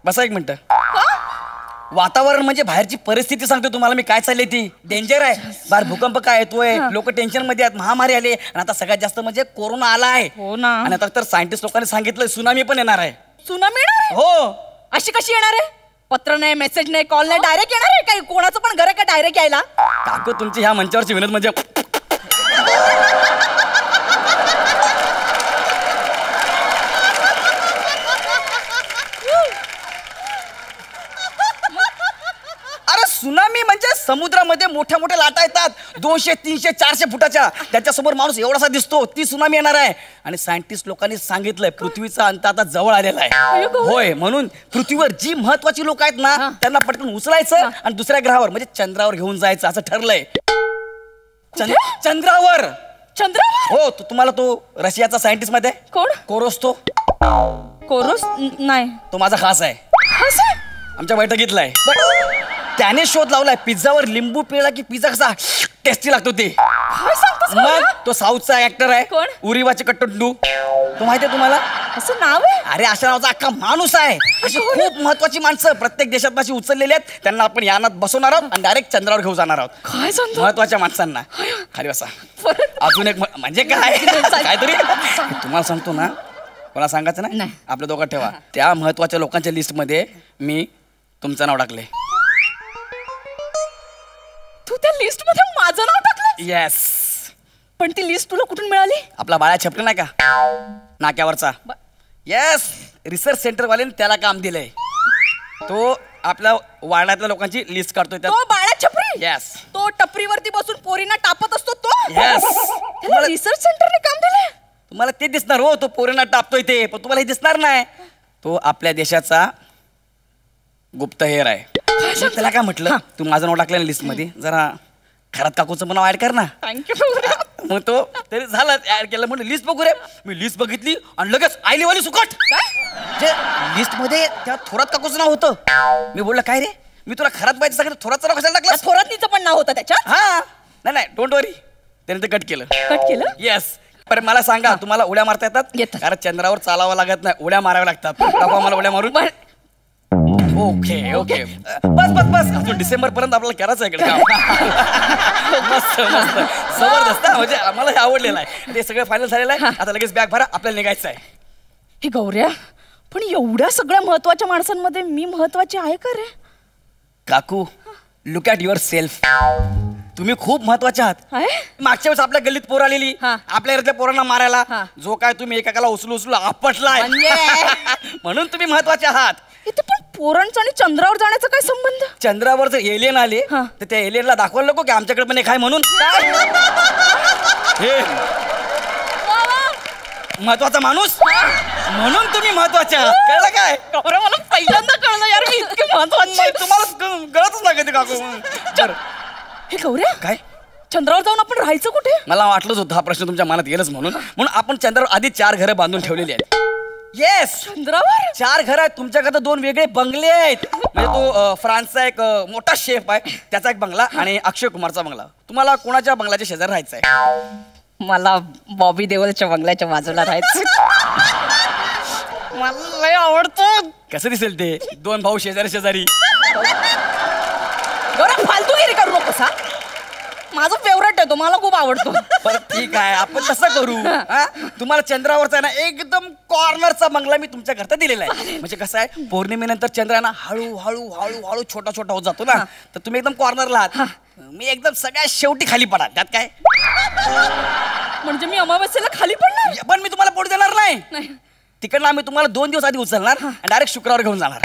बसा एक मिनिट. वातावरण म्हणजे बाहेरची परिस्थिती सांगतो तुम्हाला मी, काय चालली ती डेंजर आहे. बाहेर भूकंप काय येतोय, लोक टेन्शन मध्ये आहेत, महामारी आली आणि आता सगळ्यात जास्त म्हणजे कोरोना आला आहे. हो ना. आणि आता तर सायंटिस्ट लोकांनी सांगितलं सुनामी पण येणार आहे. सुनामी येणार आहे? हो. अशी कशी येणार आहे? पत्र नाही, मेसेज नाही, कॉल नाही, डायरेक्ट येणार आहे? काही कोणाचं पण घर आहे का डायरेक्ट यायला? काकू तुमची ह्या मंचावरची विनोद म्हणजे अरे सुनामी म्हणजे समुद्रामध्ये मोठ्या मोठ्या लाटा येतात 200, 300, 400 फुटाच्या, त्याच्यासमोर माणूस एवढासा दिसतो, ती सुनामी येणार आहे. आणि सायंटिस्ट लोकांनी सांगितलंय पृथ्वीचा अंत आता जवळ आलेला आहे. होय, म्हणून पृथ्वीवर जी महत्वाची लोक आहेत ना त्यांना पटकन उचलायचं आणि दुसऱ्या ग्रहावर म्हणजे चंद्रावर घेऊन जायचं असं ठरलंय. चंद्रावर. चंद्रावर? हो. तुम्हाला तो रशियाचा सायंटिस्ट मध्ये कोण? कोरोस. कोरोस नाही, तो माझा खास आहे, आमच्या बैठकीतला आहे. त्याने शोध लावलाय पिझ्झावर लिंबू पिळला की पिझ्झा कसा टेस्टी लागतो ते. मग तो साऊथचा ऍक्टर आहे. कोण? उरिवाचे कट्टू. तो माहितीये तुम्हाला? असं नाव आहे? अरे अशा नावाचा अख्खा माणूस आहे. अशी खूप महत्वाची माणसं प्रत्येक देशात अशी उचललेली आहेत, त्यांना आपण यानात बसवणार आहोत आणि डायरेक्ट चंद्रावर घेऊन जाणार आहोत. काय सांगतो? महत्वाच्या माणसांना. खाली बसा. अजून एक म्हणजे काय काहीतरी तुम्हाला सांगतो ना, कोणा सांगायचं नाही, आपल्या दोघात ठेवा. त्या महत्वाच्या लोकांच्या लिस्ट मध्ये मी तुमचं नाव टाकले. तू त्या लिस्ट मध्ये माझं नाव टाकलं? येस. पण ती लिस्ट तुला कुठून मिळाली? आपला बाळा छपला नाही का नाक्यावरचा? येस. रिसर्च सेंटर वाल्याने त्याला काम दिलंय. तो आपल्या वाड्यातल्या लोकांची लिस्ट काढतोय. तो बाळा छपरी? येस. तो टपरीवरती बसून पोरींना टापत असतो तो? येस. त्याला रिसर्च सेंटरने काम दिलंय? तुम्हाला ते दिसणार हो, तो पोरींना टापतोय ते, पण तुम्हाला हे दिसणार नाही. तो आपल्या देशाचा गुप्तहेर आहे. त्याला काय म्हटलं, तू माझं नाव टाकलं लिस्ट मध्ये, जरा खरात काकूचं पण नाव ऍड कर ना. थँक्यू. मग तो तरी झालं ऍड केलं. म्हणून लिस्ट बघू रे. मी लिस्ट बघितली आणि लगेच आईलीवाली सुकट. जे लिस्ट मध्ये त्या थोरात काकूचं नाव होतं. मी बोललं काय रे, मी तुला खरात पाहिजे सांगितलं, थोरातचं नाव कशाला टाकलं? थोरातनीचं पण नाव होतं त्याच्यात? हा. नाही डोंट वरी. त्याने ते कट केलं. कट केलं? येस. पण मला सांगा, तुम्हाला उड्या मारता येतात? कारण चंद्रावर चालावं लागत नाही, उड्या माराव्या लागतात. दाखवा मला उड्या मारून. Okay okay. बस अजून डिसेंबर पर्यंत आपल्याला करायचं आहे इकडे काम. मस्त मस्त जबरदस्त. म्हणजे आम्हाला हे आवडलेलं आहे. ते सगळं फायनल झालेलं आहे. आता लगेच बॅग भरा, आपल्याला निघायचं आहे. हे गौऱ्या, पण एवढ्या सगळ्या महत्वाच्या माणसांमध्ये मी महत्वाची आहे का रे? काकू, लुक ॲट युअर सेल्फ. तुम्ही खूप महत्वाचे आहात. मागच्या वेळेस आपल्या गल्लीत पोर आलेली, आपल्या घरातल्या पोरांना मारायला, जो काय तुम्ही एकाला उचलू आपटलाय, म्हणून तुम्ही महत्वाचे आहात. इथे पण पोरांचा आणि चंद्रावर जाण्याचा काय संबंध? चंद्रावर जर एलियन आले तर त्या एलियनला दाखवायला नको की आमच्याकडे पण एक आहे म्हणून. महत्वाचा माणूस म्हणून तुम्ही महत्वाचे आहात. कळलं काय? मला पहिल्यांदा कळलं यार, मी इतके महत्वाचे. तुम्हाला कळतच नाही कधी काकू. हे गौऱ्या, काय चंद्रावर जाऊन आपण राहायचं कुठे? मला वाटलंच होतं हा प्रश्न तुमच्या मनात येईलच म्हणून आपण चंद्रावर आधी 4 घरं बांधून ठेवलेली आहेत. येस चंद्रावर 4 घर आहेत तुमच्याकडे 2 वेगळे बंगले आहेत. म्हणजे तो फ्रान्सचा एक मोठा शेफ आहे त्याचा एक बंगला आणि अक्षय कुमारचा बंगला. तुम्हाला कोणाच्या बंगल्याच्या शेजारी राहायचं आहे? मला बॉबी देओलच्या बंगल्याच्या बाजूला राहायचं. मला लय आवडतं. कसं दिसेल ते 2 भाऊ शेजारी गौरव फालतूगिरी करू नकोस. हा माझा फेवरेट आहे तो, मला खूप आवडतो. बरं ठीक आहे आपण तसं करू. हा? तुम्हाला चंद्रावरचा आहे ना एकदम कॉर्नरचा बंगला मी तुमच्या घरता दिलेला आहे. म्हणजे कसं आहे पौर्णिमेनंतर चंद्र आहे ना हळू छोटा होत जातो ना, तर तुम्ही एकदम कॉर्नरला आहात, मी एकदम सगळ्यात शेवटी खाली पडा. त्यात काय म्हणजे मी अमावस्येला खाली पडणार? पण मी तुम्हाला पोट देणार नाही. तिकडनं आम्ही तुम्हाला 2 दिवस आधी उचलणार आणि डायरेक्ट शुक्रवार घेऊन जाणार.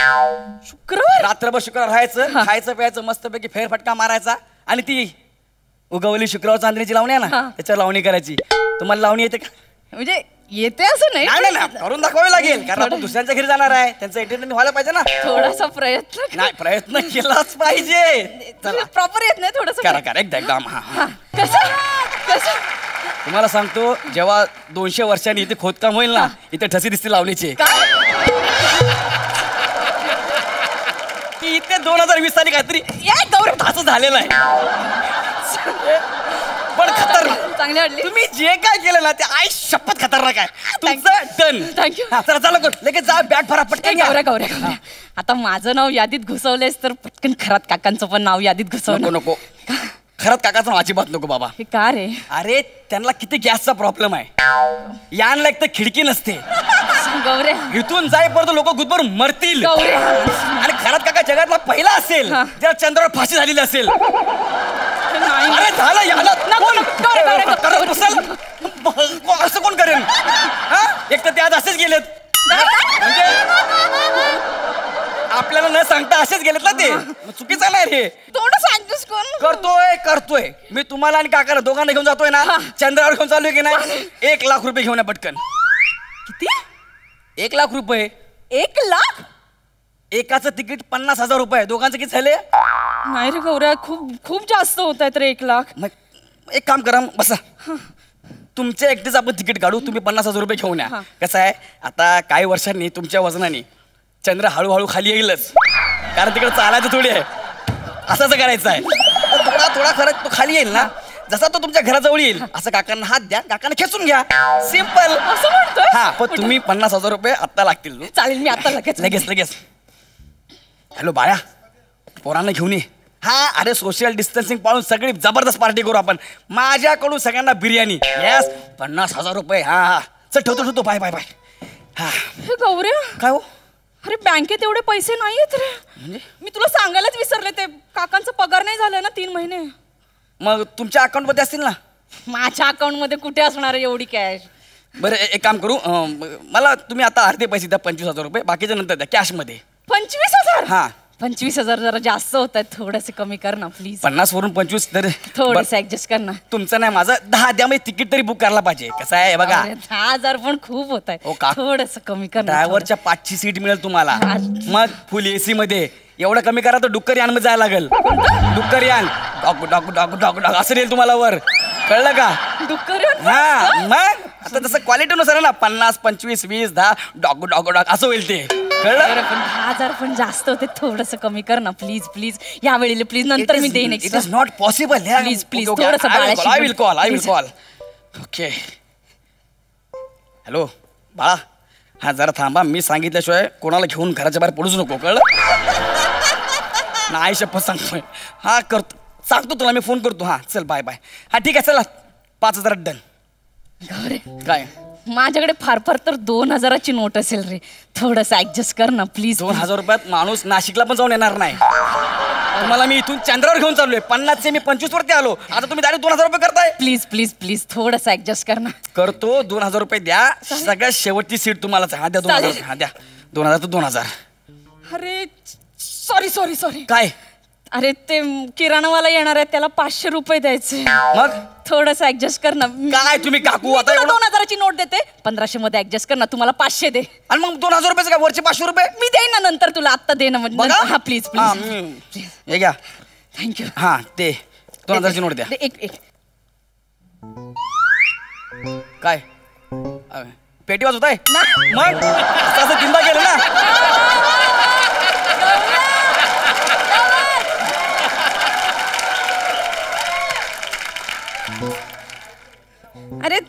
शुक्रवार? रात्रभर शुक्रवार राहायचं, खायचं प्यायचं मस्तपैकी फेरफटका मारायचा आणि ती उगवली शुक्रवार चांदणीची लावणी आहे ना त्याच्यावर लावणी करायची. तुम्हाला लावणी येते का? म्हणजे येते असं नाही. नाही करून दाखवावी लागेल कारण आपण दुसऱ्यांच्या घरी जाणार आहे, त्यांचं एंटरटेनमेंट व्हायला पाहिजे ना. थोडासा प्रयत्न नाही प्रयत्न केलाच पाहिजे. चला प्रॉपर येत नाही थोडस. करा एकदम. हा कसं तुम्हाला सांगतो जेव्हा 200 वर्षांनी इथे खोदकाम होईल ना इथे ठसी दिसतील लावणीचे. की इथे 2020 साली काहीतरी असं झालेलं आहे. पण खतरनाक चांगली वाटली. तुम्ही जे काय केलं ना ते आई शपथ खतरनाक आहे. तुमचं डन. थँक्यू. चला चला लगेच जा बॅग भरा पटकन. गौऱ्या आता माझं नाव यादीत घुसवलेस तर पटकन खरात काकांचं पण नाव यादीत घुसव. नको खरंच काकाचं नाव अजिबात नको बाबा. हे का रे? अरे त्यांना किती गॅसचा प्रॉब्लेम आहे. यानला एक तर खिडकी नसते. गौऱ्या इथून जाईपर्यंत लोक गुदभर मरतील. आणि खरात काका जगातला पहिला असेल ज्या चंद्रावर फाशी झालेली असेल. अरे झालं याला करत बसाल असं कोण करेन? एक तर ते आज असेच गेलेत म्हणजे आपल्याला न सांगता असेच गेलेत ना ते. चुकीचं नाही रे. थोडं ऍडजस्ट करतोय मी तुम्हाला आणि काकाला दोघांना घेऊन जातोय ना चंद्रावर घेऊन चालू की नाही. 1 लाख रुपये घेऊन या पटकन. किती? 1 लाख रुपये. 1 लाख? एकाचं तिकीट 50,000 रुपये. दोघांचं किती झाले? नाही रे गौऱ्या खूप जास्त होत आहेत रे 1 लाख. मग एक काम करा बसा तुमच्या एकटेच आपण तिकीट काढू. तुम्ही 50,000 रुपये घेऊन या. कसं आहे आता काही वर्षांनी तुमच्या वजनाने चंद्र हळूहळू खाली येईलच कारण तिकडे चालायचं थोडी आहे. असं करायचं आहे. थोडा खरंच तो खाली येईल ना जसा तो तुमच्या घराजवळ येईल असं काकांना हात द्या काकांना खेचून घ्या. सिंपल. असं म्हणतोय? हा पण तुम्ही 50,000 रुपये आत्ता लागतील. चालेल मी आता लगेच. हॅलो बाळा पोरांना घेऊन ये. हा अरे सोशल डिस्टन्सिंग पाळून सगळी जबरदस्त पार्टी करू आपण. माझ्याकडून सगळ्यांना बिर्याणी. येस 50,000 रुपये. हा चल ठेवतो बाय. हा गौऱ्या काय हो? अरे बँकेत एवढे पैसे नाहीयेत रे. मी तुला सांगायलाच विसरले ते काकांचा पगार नाही झालाय ना 3 महिने. मग तुमच्या अकाउंट मध्ये असतील ना? माझ्या अकाउंट मध्ये कुठे असणार आहे एवढी कॅश? बरं एक काम करू मला तुम्ही आता अर्धे पैसे द्या 25,000 रुपये बाकीच्या नंतर द्या कॅश मध्ये. 25,000? हा 25,000 जरा जास्त होत आहेत. थोडेसे कमी कर ना प्लीज. 50 वरून 25 तर थोडंसं ऍडजस्ट कर ना. तुमचं नाही माझं 10 द्या. म्हणजे तिकीट तरी बुक करायला पाहिजे. कसं आहे बघा 10,000 पण खूप होत आहे. थोडस कमी कर. ड्रायव्हरच्या 5ची सीट मिळेल तुम्हाला. मग फुल एसी मध्ये. एवढं कमी करा तर डुक्कर यान मध्ये जायला लागेल. डुक्कर यान डॉग असं येईल तुम्हाला वर. कळलं का? डुक्कर हा मग आता तसं क्वालिटीनुसार ना 50 25 20 10 डॉग असं होईल ते. कळलं? पण 10,000 पण जास्त होते. थोडस कमी कर ना प्लीज. या वेळेला प्लीज. नंतर मी देईन extra. It is not possible. Please I will call. Okay hello बाळा हा जरा थांबा. मी सांगितल्याशिवाय कोणाला घेऊन घराच्या बाहेर पडूच नको. कळलं? नाही शपथ सांगतोय. हा करतो सांगतो तुला मी फोन करतो. हा चल बाय. हा ठीक आहे चला 5,000 डन. काय माझ्याकडे फार तर 2,000ची नोट असेल रे. थोडस ऍडजस्ट कर ना प्लीज. 2,000 रुपयात माणूस नाशिकला पण जाऊन येणार नाही. तुम्हाला मी इथून चंद्रावर घेऊन चाललोय. 50 मी 25 वरती आलो. आता तुम्ही डायरेक्ट 2,000 रुपये करताय. प्लीज थोडस ऍडजस्ट कर ना. करतो 2,000 रुपये द्या. सगळ्यात शेवटची सीट तुम्हालाच. हा द्या 2,000. हा द्या 2,000 तर 2,000. अरे सॉरी. काय? अरे ते किराणावाला येणार आहे त्याला 500 रुपये द्यायचे. मग थोडस ऍडजस्ट कर ना. काय तुम्ही काकू आता 2,000ची नोट देते. 1,500 मध्ये ऍडजस्ट कर ना. तुम्हाला 500 दे. आणि मग 2,000 रुपये काय वरचे 500 रुपये मी देईन ना नंतर तुला. आत्ता दे ना. हा प्लीज. हे घ्या. थँक्यू. हा ते 2,000ची नोट द्या. एक काय पेटी वाजवत आहे मग असं तीनदा गेलं ना. अरे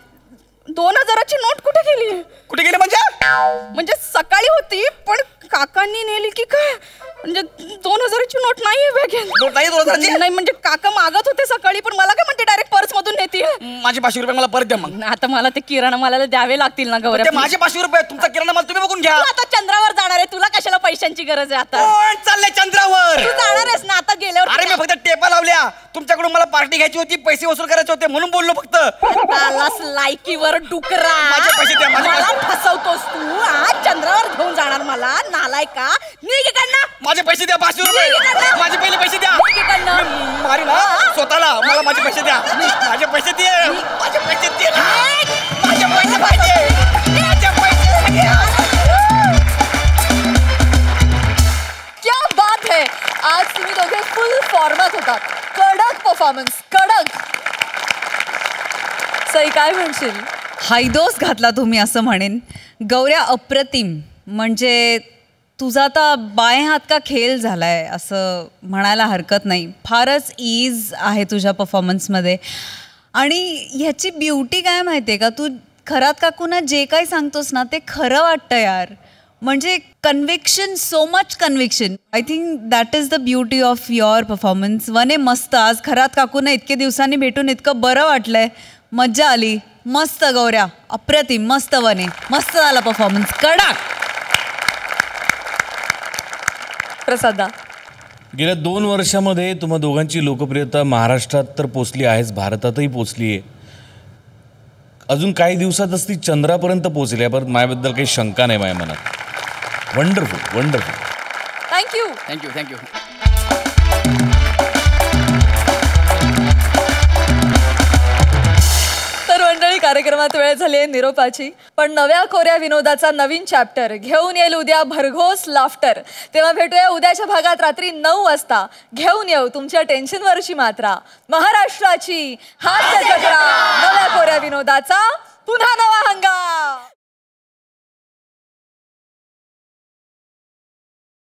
2000ची नोट कुठे गेली? कुठे गेली म्हणजे सकाळी होती पण काकांनी नेली की काय? म्हणजे 2000ची नोट नाहीये बॅगेत. नोट नाही 2000ची? नाही म्हणजे काका मागत होते सकाळी पण मला काय म्हणते डायरेक्ट पर्स मधून नेती. माझे 500 रुपये मला परत द्या मग. आता मला ते किराणा मालाला द्यावे लागतील ना गौऱ्या. ते माझे 500 रुपये तुमचा किराणा माल तुम्ही बघून घ्या. तू आता चंद्रावर जाणार आहे, तुला कशाला पैशांची गरज आहे आता? कोण चाललंय चंद्रावर? तू जाणार आहेस ना आता गेल्यावर. अरे मी फक्त टेपा लावल्या. तुमच्याकडून मला पार्टी घ्यायची होती, पैसे वसूल करायचे होते म्हणून बोललो फक्त. आलास लायकीवर डुकरा. माझे पैसे द्या. मला फसवतोस तू. आज चंद्रावर घेऊन जाणार मला नालाय का? निघ इकडनं. माझे पैसे द्या 500 रुपये. माझे पहिले पैसे द्या. मारी ना स्वतःला. मला माझे पैसे द्या. माझे पैसे दे. माझे पैसे दे. माझे पैसे पाहिजे. माझे पैसे क्या बात है. आज तुम्ही दोघे फुल फॉर्मात होतात. कडक परफॉर्मन्स, कडक. सई काय म्हणशील? हायदोस घातला तुम्ही असं म्हणेन. गौऱ्या अप्रतिम. म्हणजे तुझा आता बाय हात का खेळ झालाय असं म्हणायला हरकत नाही. फारच ईज आहे तुझ्या परफॉर्मन्समध्ये. आणि ह्याची ब्युटी काय माहिती आहे का, तू खरात काकूंना जे काही सांगतोस ना ते खरं वाटतं यार. म्हणजे conviction, so much conviction. I think that is the beauty of your performance. वने मस्त. आज खरात काकूंना इतके दिवसांनी भेटून इतकं बरं वाटलंय, मज्जा आली. मस्त गौऱ्या, अप्रतिम. मस्त वने, मस्त झाला परफॉर्मन्स, कडक. प्रसादा, गेल्या 2 वर्षामध्ये तुम्हा दोघांची लोकप्रियता महाराष्ट्रात तर पोचली आहेच, भारतातही पोचली आहे. अजून काही दिवसातच ती चंद्रापर्यंत पोचली आहे. परत माझ्याबद्दल काही शंका नाही माझ्या मनात. Wonderful, wonderful. Thank you. Thank you thank you. तर मंडळी, कार्यक्रमात वेळ झाली आहे निरोपाची. पण नव्या कोऱ्या विनोदाचा नवीन चॅप्टर घेऊन येईल उद्या भरघोस लाफ्टर. तेव्हा भेटूया उद्याच्या भागात रात्री 9 वाजता. घेऊन येऊ तुमच्या टेन्शनवरची मात्रा. महाराष्ट्राची हास्य जत्रा, नव्या कोऱ्या विनोदाचा पुन्हा नवा हंगाम.